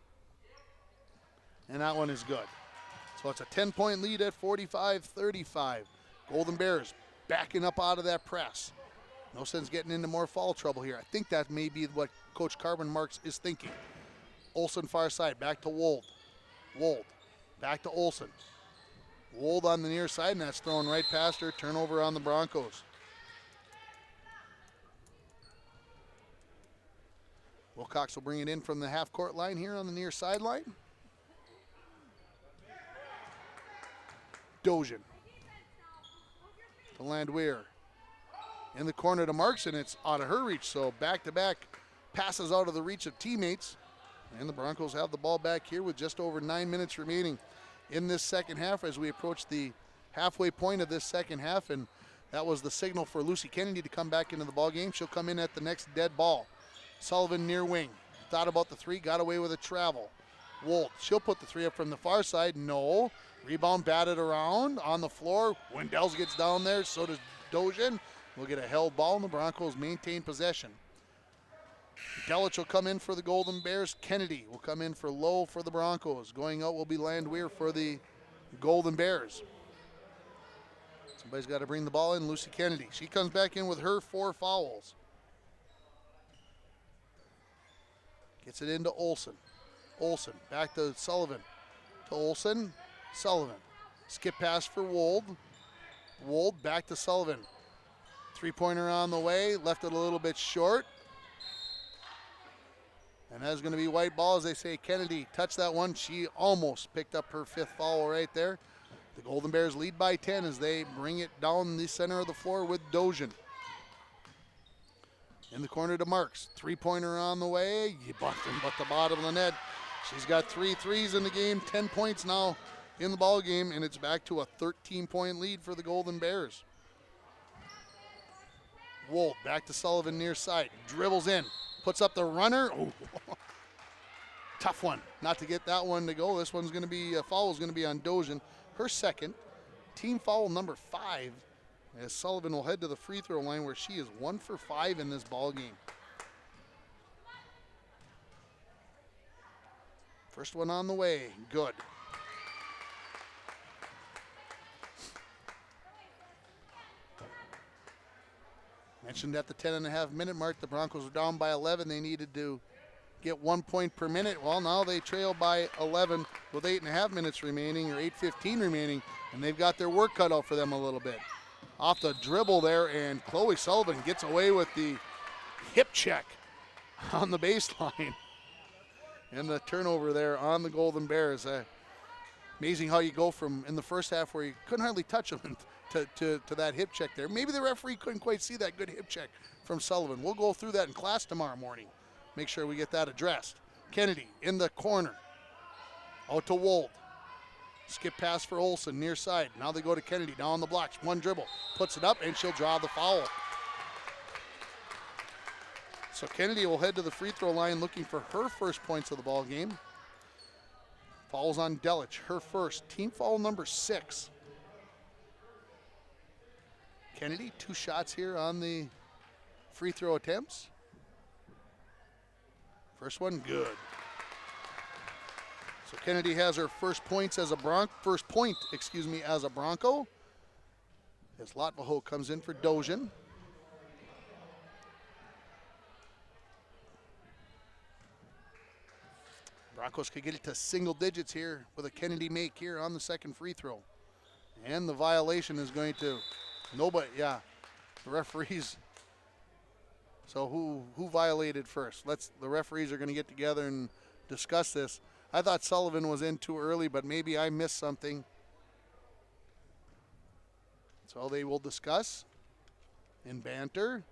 And that one is good. So it's a 10-point lead at 45-35. Golden Bears backing up out of that press. No sense getting into more foul trouble here. I think that may be what Coach Carwin Marks is thinking. Olsen far side, back to Wold. Wold, back to Olsen. Wold on the near side, and that's thrown right past her. Turnover on the Broncos. Wilcox will bring it in from the half-court line here on the near sideline. Dojan to Landwehr. In the corner to Marks, and it's out of her reach. So back-to-back passes out of the reach of teammates. And the Broncos have the ball back here with just over 9 minutes remaining in this second half as we approach the halfway point of this second half. And that was the signal for Lucy Kennedy to come back into the ball game. She'll come in at the next dead ball. Sullivan near wing. Thought about the 3, got away with a travel. Wolt, she'll put the 3 up from the far side. No. Rebound batted around on the floor. Wendell's gets down there, so does Dojan. We'll get a held ball, and the Broncos maintain possession. Delich will come in for the Golden Bears. Kennedy will come in for Lowe for the Broncos. Going out will be Landwehr for the Golden Bears. Somebody's got to bring the ball in. Lucy Kennedy. She comes back in with her 4 fouls. Gets it into Olsen. Olsen back to Sullivan. To Olsen. Sullivan. Skip pass for Wold. Wold back to Sullivan. 3-pointer on the way. Left it a little bit short. And that's going to be white ball, as they say. Kennedy touched that one. She almost picked up her 5th foul right there. The Golden Bears lead by 10 as they bring it down the center of the floor with Dojan. In the corner to Marks. 3-pointer on the way. You bucked him, but the bottom of the net. She's got 3 threes in the game. 10 points now in the ball game, and it's back to a 13-point lead for the Golden Bears. Wolt back to Sullivan near side. Dribbles in. puts up the runner. Oh, tough one not to get that one to go. This one's going to be, foul is going to be on Dojan. Her second, team foul number 5, as Sullivan will head to the free throw line where she is 1 for 5 in this ball game. First one on the way, good. Mentioned at the 10.5-minute mark, the Broncos were down by 11. They needed to get 1 point per minute. Well, now they trail by 11 with 8.5 minutes remaining, or 8:15 remaining, and they've got their work cut out for them a little bit. Off the dribble there, and Chloe Sullivan gets away with the hip check on the baseline. And the turnover there on the Golden Bears. Amazing how you go from in the first half where you couldn't hardly touch them to that hip check there. Maybe the referee couldn't quite see that good hip check from Sullivan. We'll go through that in class tomorrow morning. Make sure we get that addressed. Kennedy in the corner. Out to Wold. Skip pass for Olsen near side. Now they go to Kennedy down the blocks. One dribble. Puts it up and she'll draw the foul. So Kennedy will head to the free throw line looking for her first points of the ball game. Fouls on Delich, her first. Team foul number 6. Kennedy, 2 shots here on the free throw attempts. First one, good. So Kennedy has her first point as a Bronco. As Latvaho comes in for Dojan. Broncos could get it to single digits here with a Kennedy make here on the second free throw. And the violation is going to, the referees. So who violated first? The referees are going to get together and discuss this. I thought Sullivan was in too early, but maybe I missed something. So they will discuss in banter.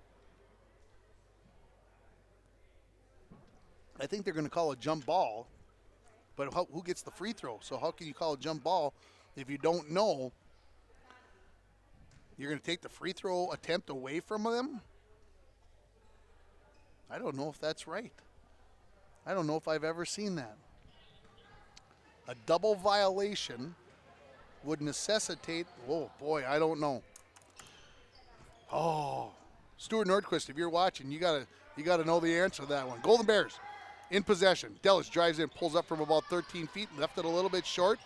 I think they're going to call a jump ball, but who gets the free throw? So how can you call a jump ball if you don't know you're going to take the free throw attempt away from them? I don't know if that's right. I don't know if I've ever seen that. A double violation would necessitate, oh boy, I don't know. Oh, Stuart Nordquist, if you're watching, you gotta know the answer to that one. Golden Bears in possession. Delich drives in, pulls up from about 13 feet, left it a little bit short.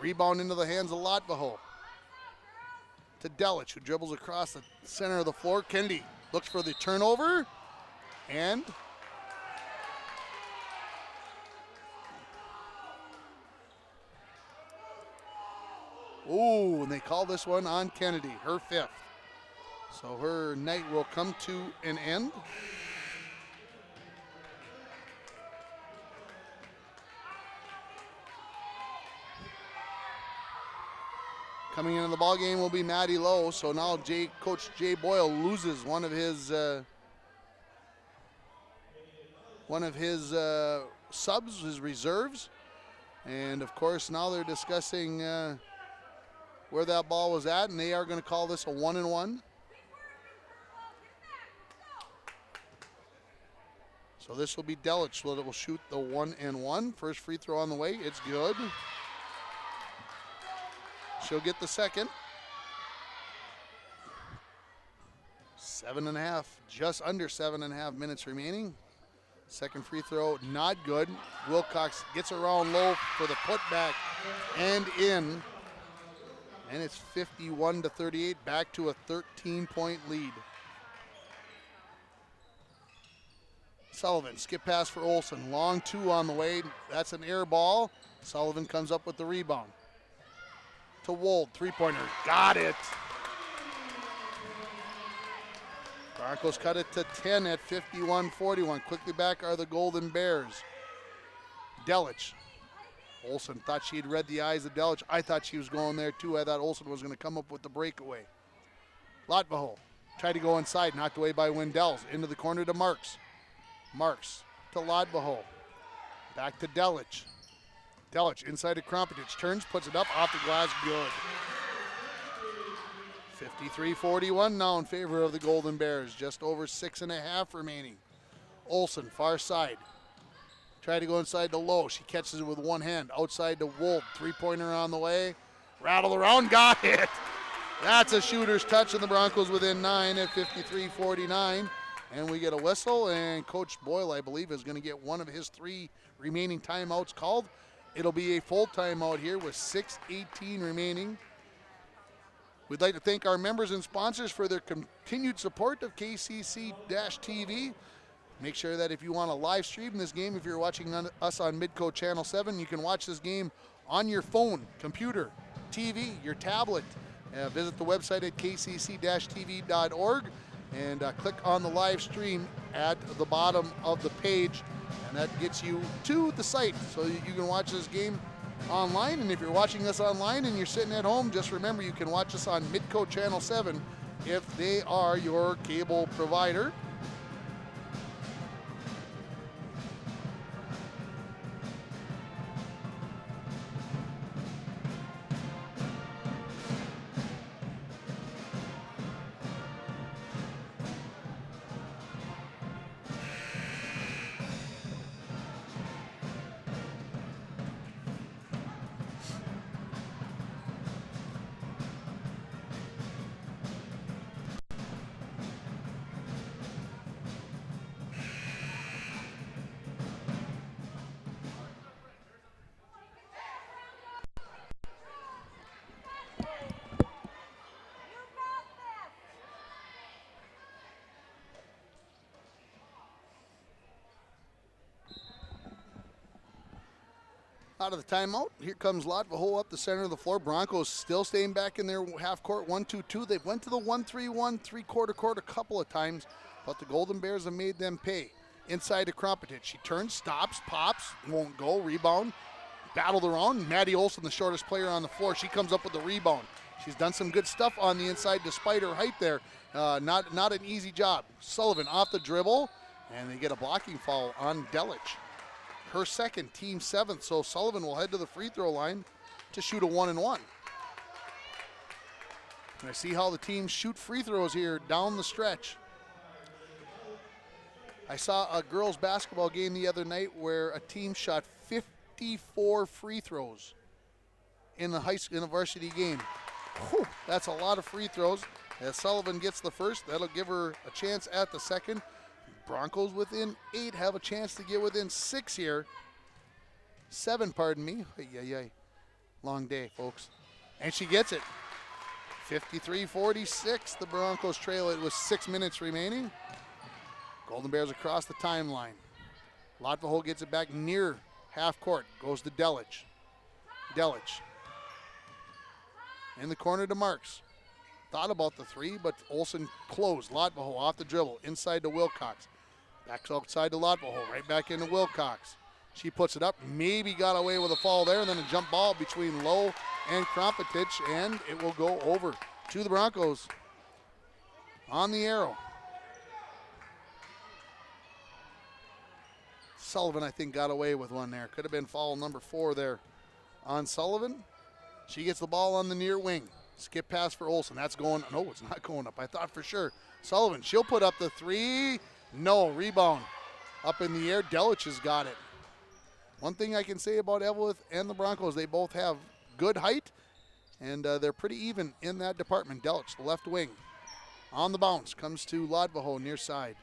Rebound into the hands of Latvaho. To Delich, who dribbles across the center of the floor. Kennedy looks for the turnover, and and they call this one on Kennedy, her 5th. So her night will come to an end. Coming into the ball game will be Maddie Lowe. So now Coach Jay Boyle loses one of his subs, his reserves, and of course now they're discussing where that ball was at, and they are going to call this a 1-and-1. So this will be Delich that will shoot the 1-and-1. First free throw on the way. It's good. She'll get the second. 7.5, just under 7.5 minutes remaining. Second free throw, not good. Wilcox gets around Lowe for the putback and in. And it's 51-38, back to a 13-point lead. Sullivan, skip pass for Olsen. Long 2 on the way. That's an air ball. Sullivan comes up with the rebound. To Wold, 3-pointer. Got it. Broncos cut it to 10 at 51-41. Quickly back are the Golden Bears. Delich. Olsen thought she had read the eyes of Delich. I thought she was going there too. I thought Olsen was going to come up with the breakaway. Latvaho tried to go inside, knocked away by Wendells. Into the corner to Marks. Marks to Latvaho. Back to Delich. Delich inside to Krompetich. Turns, puts it up, off the glass, good. 53-41 now in favor of the Golden Bears. Just over 6.5 remaining. Olsen, far side. Try to go inside to Lowe. She catches it with one hand. Outside to Wolf. Three-pointer on the way. Rattle around, got it. That's a shooter's touch, and the Broncos within 9 at 53-49. And we get a whistle, and Coach Boyle, I believe, is going to get one of his 3 remaining timeouts called. It'll be a full timeout here with 6:18 remaining. We'd like to thank our members and sponsors for their continued support of KCC-TV. Make sure that if you want to live stream this game, if you're watching us on Midco Channel 7, you can watch this game on your phone, computer, TV, your tablet. Visit the website at kcc-tv.org and click on the live stream at the bottom of the page, and that gets you to the site so you can watch this game online. And if you're watching us online and you're sitting at home, just remember you can watch us on Midco Channel 7 if they are your cable provider. Out of the timeout, here comes Lotvaho up the center of the floor. Broncos still staying back in their half court, 1-2-2. They went to the 1-3-1, three-quarter court a couple of times, but the Golden Bears have made them pay. Inside to Krumpetich. She turns, stops, pops, won't go, rebound. Battled around. Maddie Olsen, the shortest player on the floor. She comes up with the rebound. She's done some good stuff on the inside despite her height there. Not an easy job. Sullivan off the dribble, and they get a blocking foul on Delich. Her second, team 7th, so Sullivan will head to the free throw line to shoot a 1-and-1. And I see how the teams shoot free throws here down the stretch. I saw a girls basketball game the other night where a team shot 54 free throws in the varsity game. Whew, that's a lot of free throws. As Sullivan gets the first, that'll give her a chance at the second. Broncos within 8 have a chance to get within 6 here. 7, pardon me. Long day, folks. And she gets it. 53-46. The Broncos trail it with 6 minutes remaining. Golden Bears across the timeline. Lotvaho gets it back near half court. Goes to Delich. Delich. In the corner to Marks. Thought about the 3, but Olsen closed. Lotvaho off the dribble. Inside to Wilcox. Back outside to Lotvaho. Right back into Wilcox. She puts it up. Maybe got away with a foul there. And then a jump ball between Lowe and Krumpetich. And it will go over to the Broncos on the arrow. Sullivan, I think, got away with one there. Could have been foul number 4 there on Sullivan. She gets the ball on the near wing. Skip pass for Olsen. That's going, no, it's not going up. I thought for sure. Sullivan, she'll put up the 3. No, rebound. Up in the air, Delich has got it. One thing I can say about Eveleth and the Broncos, they both have good height, and they're pretty even in that department. Delich, the left wing. On the bounce, comes to Lotvaho, near side.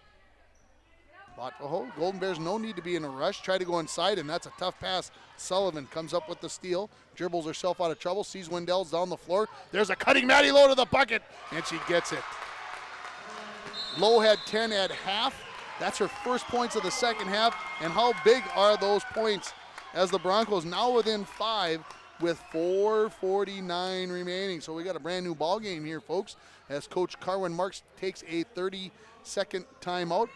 Lotvaho, Golden Bears, no need to be in a rush. Try to go inside, and that's a tough pass. Sullivan comes up with the steal, dribbles herself out of trouble, sees Wendell's down the floor. There's a cutting Maddie Lowe to the bucket, and she gets it. Lowe had 10 at half. That's her first points of the second half, and how big are those points as the Broncos now within 5 with 4:49 remaining. So we got a brand new ball game here, folks, as Coach Carwin Marks takes a 30-second timeout.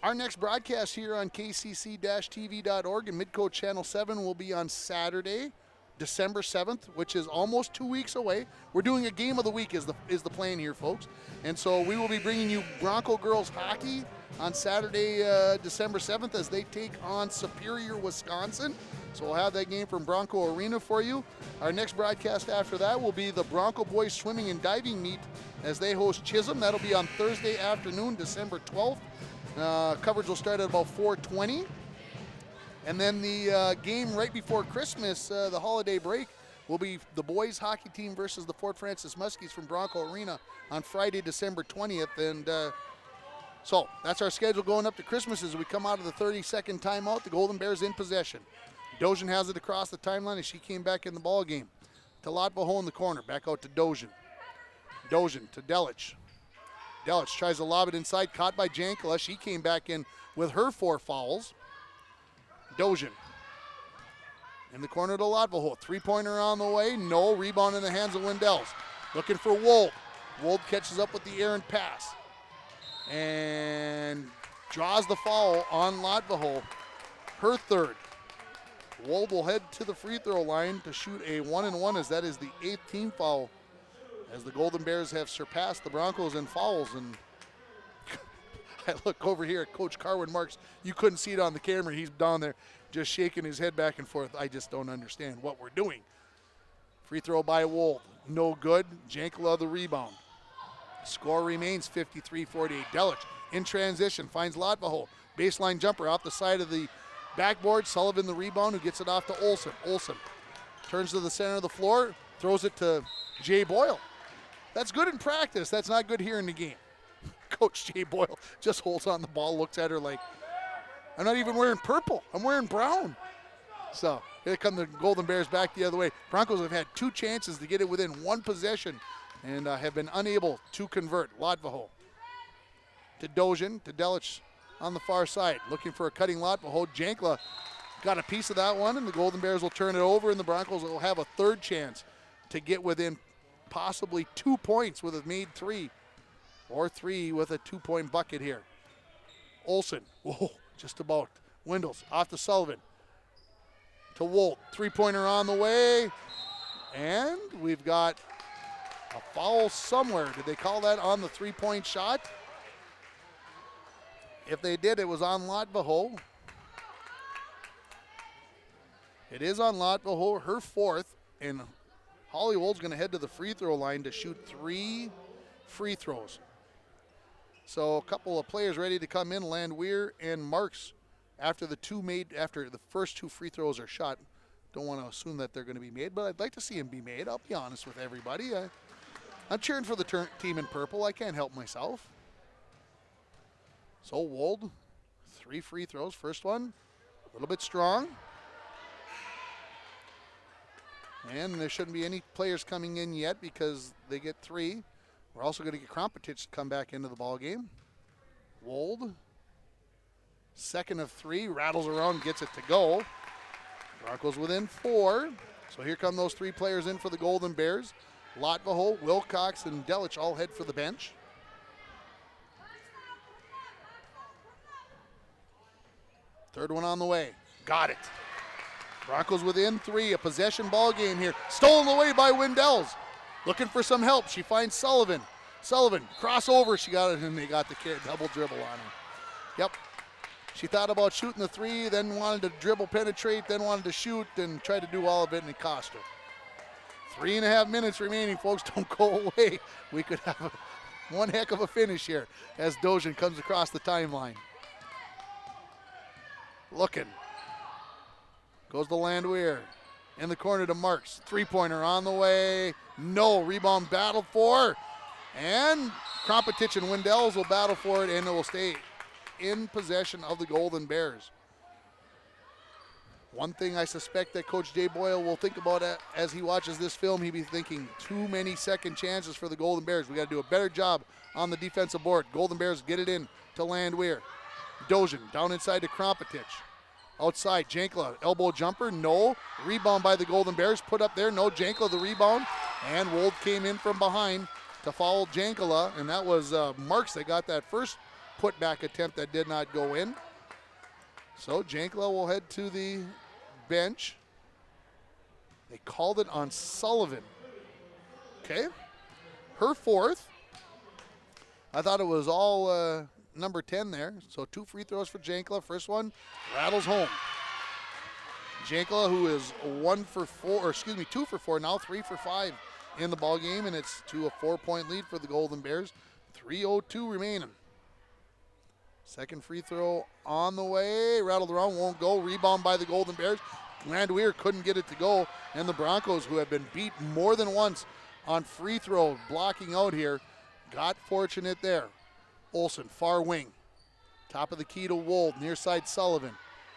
Our next broadcast here on kcc-tv.org and Midco Channel 7 will be on Saturday, December 7th, which is almost 2 weeks away. We're doing a game of the week is the plan here, folks. And so we will be bringing you Bronco girls hockey on Saturday, December 7th as they take on Superior, Wisconsin. So we'll have that game from Bronco Arena for you. Our next broadcast after that will be the Bronco boys swimming and diving meet as they host Chisholm. That'll be on Thursday afternoon, December 12th Coverage will start at about 4:20. And then the game right before Christmas, the holiday break, will be the boys hockey team versus the Fort Francis Muskies from Bronco Arena on Friday, December 20th. And so that's our schedule going up to Christmas as we come out of the 30-second timeout. The Golden Bears in possession. Dojan has it across the timeline as she came back in the ball game. To Latvaho in the corner. Back out to Dojan. Dojan to Delich. Delich tries to lob it inside. Caught by Jankala. She came back in with her 4 fouls. Dojan in the corner to Latvaho. 3-pointer on the way. No. Rebound in the hands of Wendels. Looking for Wold. Wold catches up with the errant pass and draws the foul on Latvaho. Her 3rd. Wold will head to the free throw line to shoot a 1-and-1 as that is the 8th team foul as the Golden Bears have surpassed the Broncos in fouls. And I look over here at Coach Carwin Marks. You couldn't see it on the camera. He's down there just shaking his head back and forth. I just don't understand what we're doing. Free throw by Wold. No good. Jankala the rebound. Score remains 53-48. Delich in transition finds Latvaho. Baseline jumper off the side of the backboard. Sullivan the rebound who gets it off to Olsen. Olsen turns to the center of the floor. Throws it to Jay Boyle. That's good in practice. That's not good here in the game. Coach Jay Boyle just holds on the ball, looks at her like, I'm not even wearing purple. I'm wearing brown. So here come the Golden Bears back the other way. Broncos have had 2 chances to get it within 1 possession and have been unable to convert. Latvaho to Dojan, to Delich on the far side. Looking for a cutting Latvaho. Jankla got a piece of that one, and the Golden Bears will turn it over, and the Broncos will have a 3rd chance to get within possibly 2 points with a made 3, or 3 with a 2-point bucket here. Olsen, whoa, just about. Wendels off to Sullivan. To Wolt, 3-pointer on the way, and we've got a foul somewhere. Did they call that on the 3-point shot? If they did, it was on Latvaho. It is on Latvaho, her 4th, and Holly Wold's going to head to the free throw line to shoot 3 free throws. So a couple of players ready to come in, Landwehr and Marks, after the first 2 free throws are shot. Don't want to assume that they're going to be made, but I'd like to see them be made. I'll be honest with everybody. I'm cheering for the team in purple. I can't help myself. So Wold, 3 free throws. First one, a little bit strong. And there shouldn't be any players coming in yet because they get 3. We're also going to get Krompetich to come back into the ball game. Wold, 2nd of 3, rattles around, gets it to go. Broncos within 4. So here come those 3 players in for the Golden Bears. Latvaho, Wilcox, and Delich all head for the bench. Third one on the way. Got it. Broncos within 3, a possession ball game here. Stolen away by Wendels. Looking for some help. She finds Sullivan. Sullivan, crossover. She got it, and they got the double dribble on her. Yep. She thought about shooting the 3, then wanted to dribble penetrate, then wanted to shoot, and tried to do all of it, and it cost her. 3.5 minutes remaining, folks. Don't go away. We could have one heck of a finish here as Dojan comes across the timeline. Looking. Goes to Landwehr. In the corner to Marks. 3-pointer on the way. No. Rebound battled for. And Krompetich and Wendels will battle for it, and it will stay in possession of the Golden Bears. One thing I suspect that Coach Jay Boyle will think about as he watches this film, he'll be thinking too many second chances for the Golden Bears. We got to do a better job on the defensive board. Golden Bears get it in to Landwehr. Dojan down inside to Krompetich. Outside, Jankla, elbow jumper, no. Rebound by the Golden Bears, put up there, no. Jankla the rebound, and Wold came in from behind to foul Jankala, and that was Marks that got that first putback attempt that did not go in. So Jankala will head to the bench. They called it on Sullivan. Okay. Her 4th. I thought it was all number 10 there. So 2 free throws for Jankala. First one rattles home. Jankala, who is 2 for 4 now, 3 for 5 in the ball game, and it's to a 4-point lead for the Golden Bears. 3:02 remaining. Second free throw on the way. Rattled around, won't go. Rebound by the Golden Bears. Landwehr couldn't get it to go. And the Broncos, who have been beat more than once on free throw, blocking out here, got fortunate there. Olsen, far wing. Top of the key to Wold, near side Sullivan.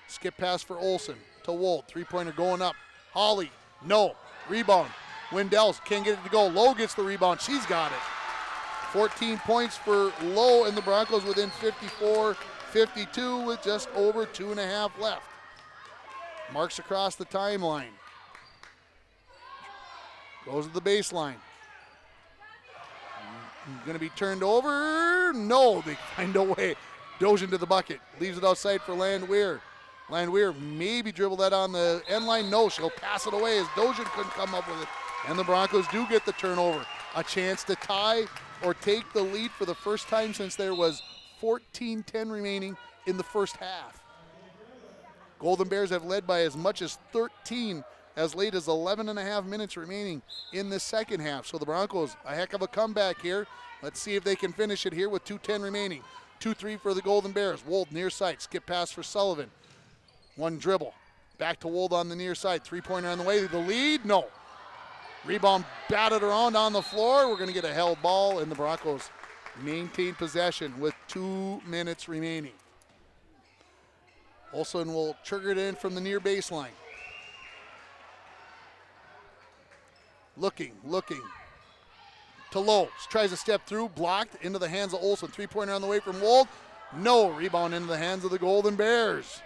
Skip pass for Olsen to Wold. Three-pointer going up. Holly, no. Rebound. Wendells can't get it to go. Lowe gets the rebound. She's got it. 14 points for Lowe, and the Broncos within 54-52 with just over 2.5 left. Marks across the timeline. Goes to the baseline. Going to be turned over. No, they find a way. Dozian to the bucket. Leaves it outside for Landwehr. Landwehr maybe dribble that on the end line. No, she'll pass it away as Dozian couldn't come up with it. And the Broncos do get the turnover. A chance to tie or take the lead for the first time since there was 14-10 remaining in the first half. Golden Bears have led by as much as 13 as late as 11.5 minutes remaining in the second half. So the Broncos, a heck of a comeback here. Let's see if they can finish it here with 2:10 remaining. 2-3 for the Golden Bears. Wold near side, skip pass for Sullivan. One dribble. Back to Wold on the near side. Three-pointer on the way. The lead, no. Rebound batted around on the floor. We're going to get a held ball, and the Broncos maintain possession with 2 minutes remaining. Olsen will trigger it in from the near baseline. Looking. To Lowe. Tries to step through, blocked into the hands of Olsen. Three-pointer on the way from Wold. No. Rebound into the hands of the Golden Bears.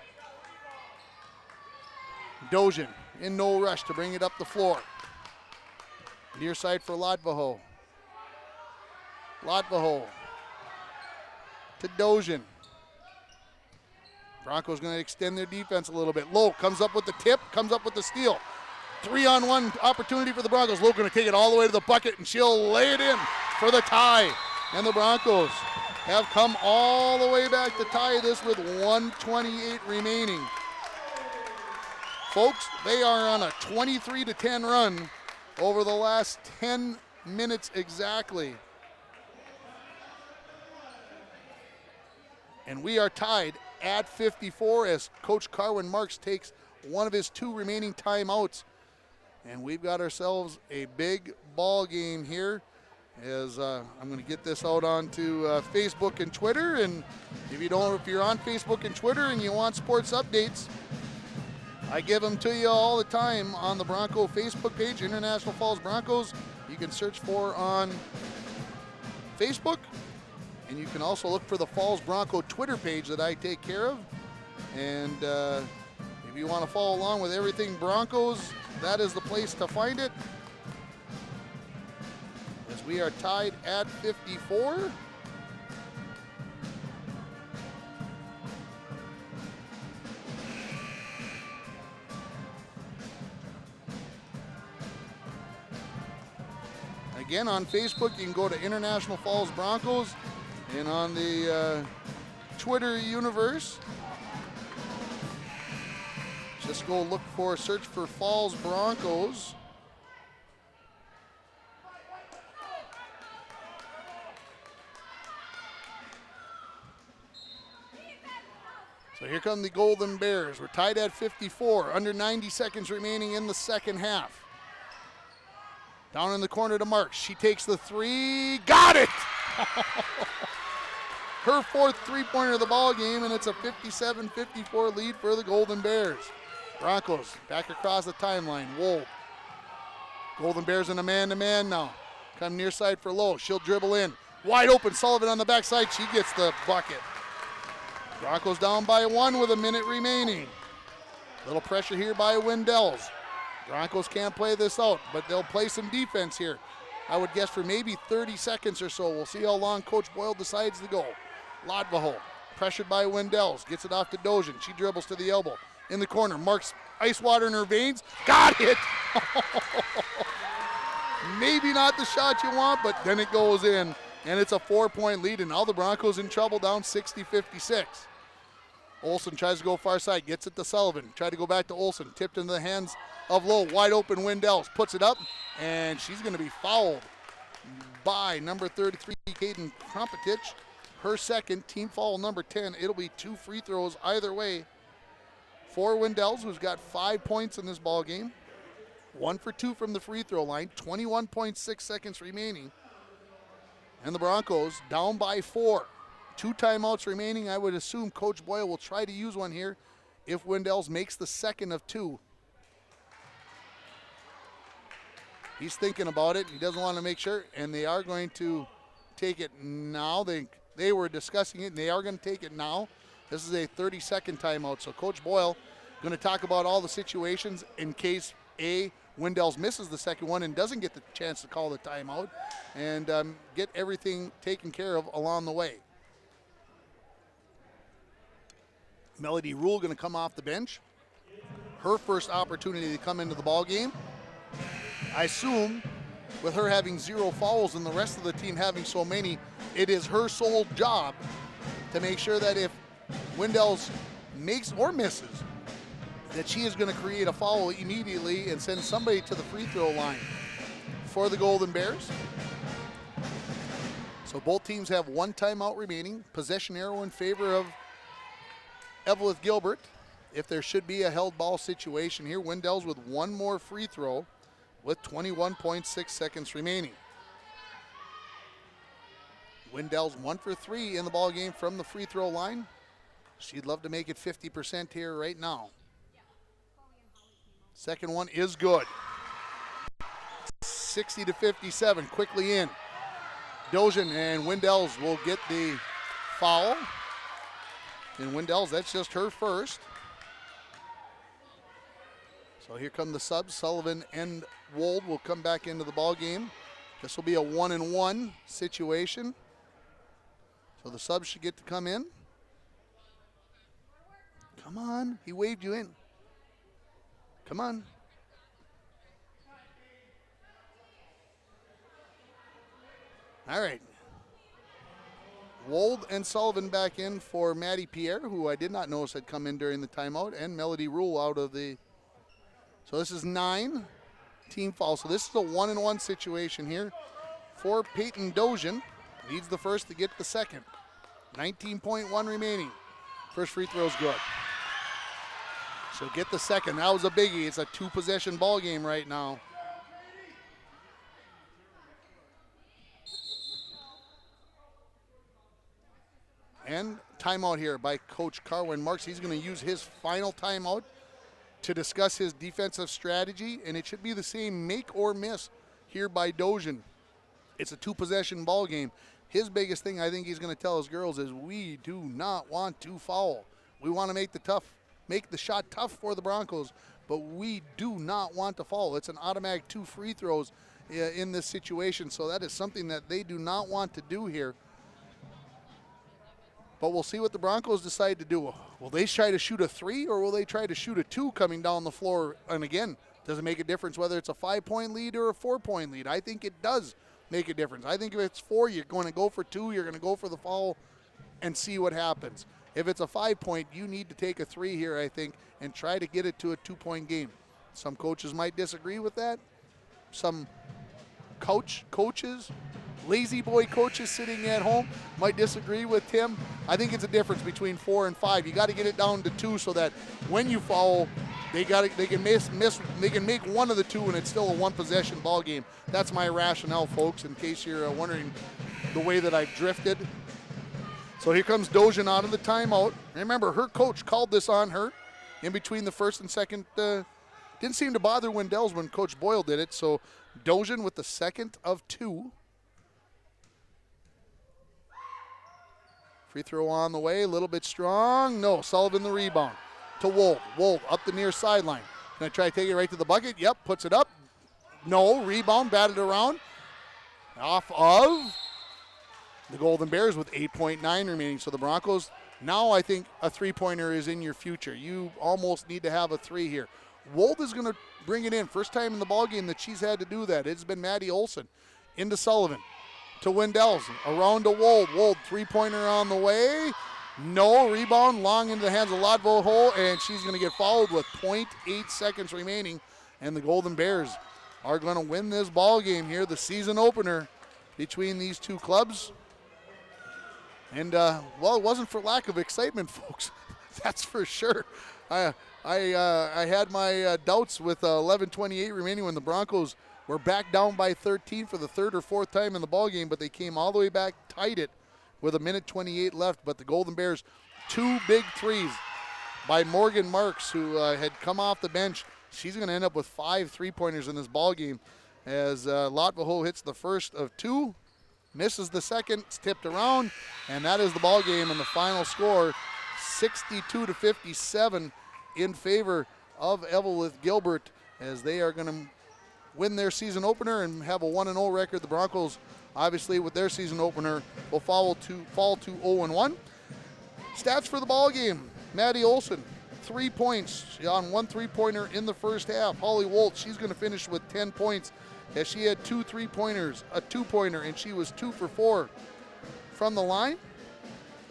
Dozian in no rush to bring it up the floor. Near side for Ladvaho. To Dozian. Broncos going to extend their defense a little bit. Lowe comes up with the tip, comes up with the steal. 3-on-1 opportunity for the Broncos. Lowe going to take it all the way to the bucket, and she'll lay it in for the tie. And the Broncos have come all the way back to tie this with 1:28 remaining. Folks, they are on a 23-10 run over the last 10 minutes exactly. And we are tied at 54 as Coach Carwin Marks takes one of his 2 remaining timeouts. And we've got ourselves a big ball game here as I'm going to get this out onto Facebook and Twitter. And if you're on Facebook and Twitter and you want sports updates, I give them to you all the time on the Bronco Facebook page, International Falls Broncos. You can search for on Facebook, and you can also look for the Falls Bronco Twitter page that I take care of. And if you want to follow along with everything Broncos, that is the place to find it. As we are tied at 54. Again, on Facebook, you can go to International Falls Broncos, and on the Twitter universe, just go search for Falls Broncos. So here come the Golden Bears. We're tied at 54, under 90 seconds remaining in the second half. Down in the corner to Marks. She takes the three. Got it! Her 4th three-pointer of the ball game, and it's a 57-54 lead for the Golden Bears. Broncos back across the timeline. Wold. Golden Bears in a man-to-man now. Come near side for Lowe. She'll dribble in. Wide open. Sullivan on the backside. She gets the bucket. Broncos down by 1 with a minute remaining. Little pressure here by Wendells. Broncos can't play this out, but they'll play some defense here. I would guess for maybe 30 seconds or so. We'll see how long Coach Boyle decides to go. Ladvaho, pressured by Wendells, gets it off to Dozian. She dribbles to the elbow. In the corner, Marks ice water in her veins. Got it! Maybe not the shot you want, but then it goes in, and it's a 4-point lead, and now the Broncos in trouble, down 60-56. Olsen tries to go far side, gets it to Sullivan. Tried to go back to Olsen, tipped into the hands of Lowe. Wide open Wendells, puts it up, and she's going to be fouled by number 33, Caden Krompetich. her second, team foul number 10. It'll be 2 free throws either way for Windells, who's got 5 points in this ball game. 1 for 2 from the free throw line, 21.6 seconds remaining. And the Broncos down by 4. 2 timeouts remaining. I would assume Coach Boyle will try to use one here if Windells makes the second of 2. He's thinking about it. He doesn't want to make sure, and they are going to take it now. They were discussing it, and they are going to take it now. This is a 30-second timeout, so Coach Boyle going to talk about all the situations in case Windells misses the second one and doesn't get the chance to call the timeout, and get everything taken care of along the way. Melody Rule going to come off the bench. Her first opportunity to come into the ball game. I assume with her having 0 fouls and the rest of the team having so many, it is her sole job to make sure that if Windells makes or misses, that she is going to create a foul immediately and send somebody to the free throw line for the Golden Bears. So both teams have 1 timeout remaining. Possession arrow in favor of Eveleth Gilbert. If there should be a held ball situation here, Windells with 1 more free throw with 21.6 seconds remaining. Windells 1 for 3 in the ball game from the free throw line. She'd love to make it 50% here right now. Second one is good. 60-57, quickly in. Dojan and Windells will get the foul. And Windells, that's just her first. So here come the subs. Sullivan and Wold will come back into the ball game. This will be a 1-and-1 situation. So the subs should get to come in. Come on, he waved you in. Come on. All right. Wold and Sullivan back in for Maddie Pierre, who I did not notice had come in during the timeout, and Melody Rule out of the. So this is 9 team fouls. So this is a 1-and-1 situation here for Peyton Dojan. Needs the first to get the second. 19.1 remaining. First free throw is good. So get the second. That was a biggie. It's a 2-possession ball game right now. And timeout here by Coach Carwin Marks. He's going to use his final timeout to discuss his defensive strategy, and it should be the same make or miss here by Dojan. It's a 2-possession ball game. His biggest thing I think he's going to tell his girls is we do not want to foul. We want to make the shot tough for the Broncos, but we do not want to foul. It's an automatic 2 free throws in this situation, so that is something that they do not want to do here. But we'll see what the Broncos decide to do. Will they try to shoot a 3 or will they try to shoot a 2 coming down the floor? And again, does it make a difference whether it's a 5-point lead or a 4-point lead? I think it does make a difference. I think if it's 4, you're going to go for 2, you're going to go for the foul and see what happens. If it's a 5-point, you need to take a 3 here, I think, and try to get it to a 2-point game. Some coaches might disagree with that. Some coaches, lazy boy coaches sitting at home might disagree with Tim. I think it's a difference between 4 and 5. You got to get it down to 2 so that when you foul, they can make one of the 2 and it's still a 1-possession ball game. That's my rationale, folks, in case you're wondering the way that I've drifted. So here comes Dojan out of the timeout. Remember, her coach called this on her in between the first and second. Didn't seem to bother Windells when Coach Boyle did it. So Dojan with the second of 2. Free throw on the way, a little bit strong. No, Sullivan the rebound to Wolf. Wolf up the near sideline. Gonna try to take it right to the bucket. Yep, puts it up. No, rebound, batted around. Off of the Golden Bears with 8.9 remaining. So the Broncos, now I think a 3-pointer is in your future. You almost need to have a 3 here. Wolf is gonna bring it in. First time in the ballgame that she's had to do that. It's been Maddie Olson. Into Sullivan. To Windells, around to Wold. Wold, 3-pointer on the way. No, rebound, long into the hands of Lodvo Hole, and she's going to get fouled with 0.8 seconds remaining. And the Golden Bears are going to win this ball game here, the season opener between these two clubs. And, well, it wasn't for lack of excitement, folks. That's for sure. I had my doubts with 11:28 remaining when the Broncos were back down by 13 for the third or fourth time in the ballgame, but they came all the way back, tied it with 1:28 left. But the Golden Bears, 2 big threes by Morgan Marks, who had come off the bench. She's going to end up with 5 3-pointers in this ballgame as Latvaho hits the first of 2. Misses the second, it's tipped around, and that is the ball game. And the final score, 62-57 in favor of Eveleth Gilbert, as they are going to win their season opener and have a 1-0 record. The Broncos, obviously, with their season opener, will fall to 0-1. Stats for the ball game: Maddie Olson, 3 points. She on 1 3-pointer in the first half. Holly Wolt, she's going to finish with 10 points. As she had 2 3-pointers, a 2-pointer, and she was 2 for 4 from the line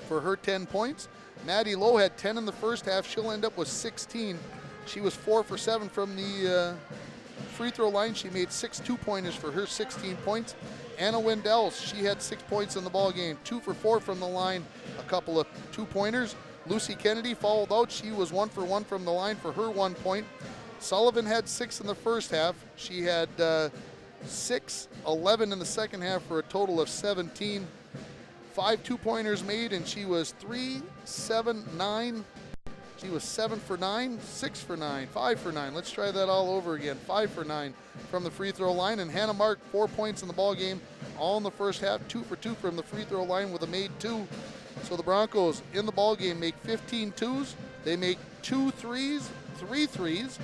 for her 10 points. Maddie Lowe had 10 in the first half. She'll end up with 16. She was 4 for 7 from the free throw line. She made 6 2-pointers for her 16 points. Anna Wendell, she had 6 points in the ball game, 2 for 4 from the line, a couple of 2-pointers. Lucy Kennedy fouled out. She was 1 for 1 from the line for her 1 point. Sullivan had 6 in the first half. She had 6, 11 in the second half for a total of 17. 5 2-pointers made, and she was 3, 7, 9. She was 7 for 9, 6 for 9, 5 for 9. Let's try that all over again. 5 for 9 from the free throw line. And Hannah Mark, 4 points in the ball game, all in the first half. 2 for 2 from the free throw line with a made 2. So the Broncos in the ball game make 15 twos. They make 2 threes, 3 threes.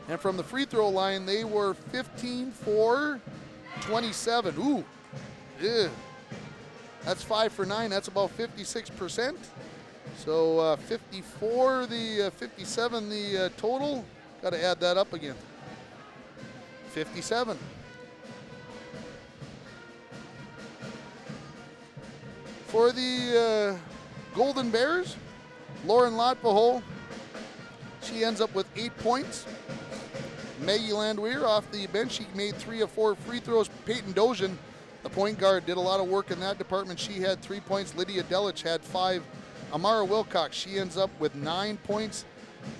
And from the free throw line, they were 15 for 27. Ooh, yeah. That's 5 for 9. That's about 56%. So 54, the 57, the total. Got to add that up again. 57. For the Golden Bears, Lauren Latvaho, she ends up with 8 points. Maggie Landwehr off the bench, she made 3 of 4 free throws. Peyton Dozian, the point guard, did a lot of work in that department. She had 3 points. Lydia Delich had 5. Amara Wilcox, she ends up with 9 points,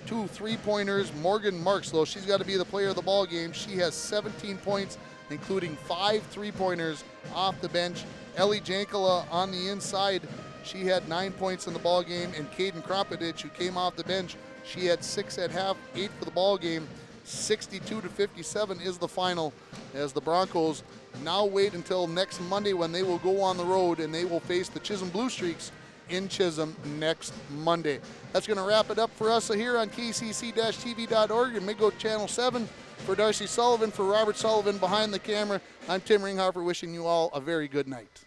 2 3-pointers. Morgan Marks, though, she's got to be the player of the ball game. She has 17 points, including 5 3-pointers off the bench. Ellie Jankala on the inside, she had 9 points in the ball game. And Caden Kropidich, who came off the bench, she had 6 at half, 8 for the ball game. 62-57 is the final, as the Broncos now wait until next Monday when they will go on the road and they will face the Chisholm Blue Streaks in Chisholm next Monday. That's going to wrap it up for us here on kcc-tv.org and Midgo Channel 7. For Darcy Sullivan, for Robert Sullivan behind the camera, I'm Tim Ringhofer, wishing you all a very good night.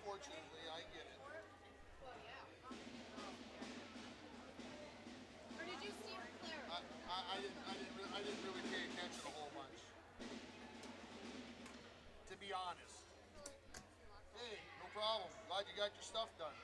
unfortunately, I get it.
Or did you see her clear?
I didn't really pay attention a whole bunch. To be honest. Hey, no problem. Glad you got your stuff done.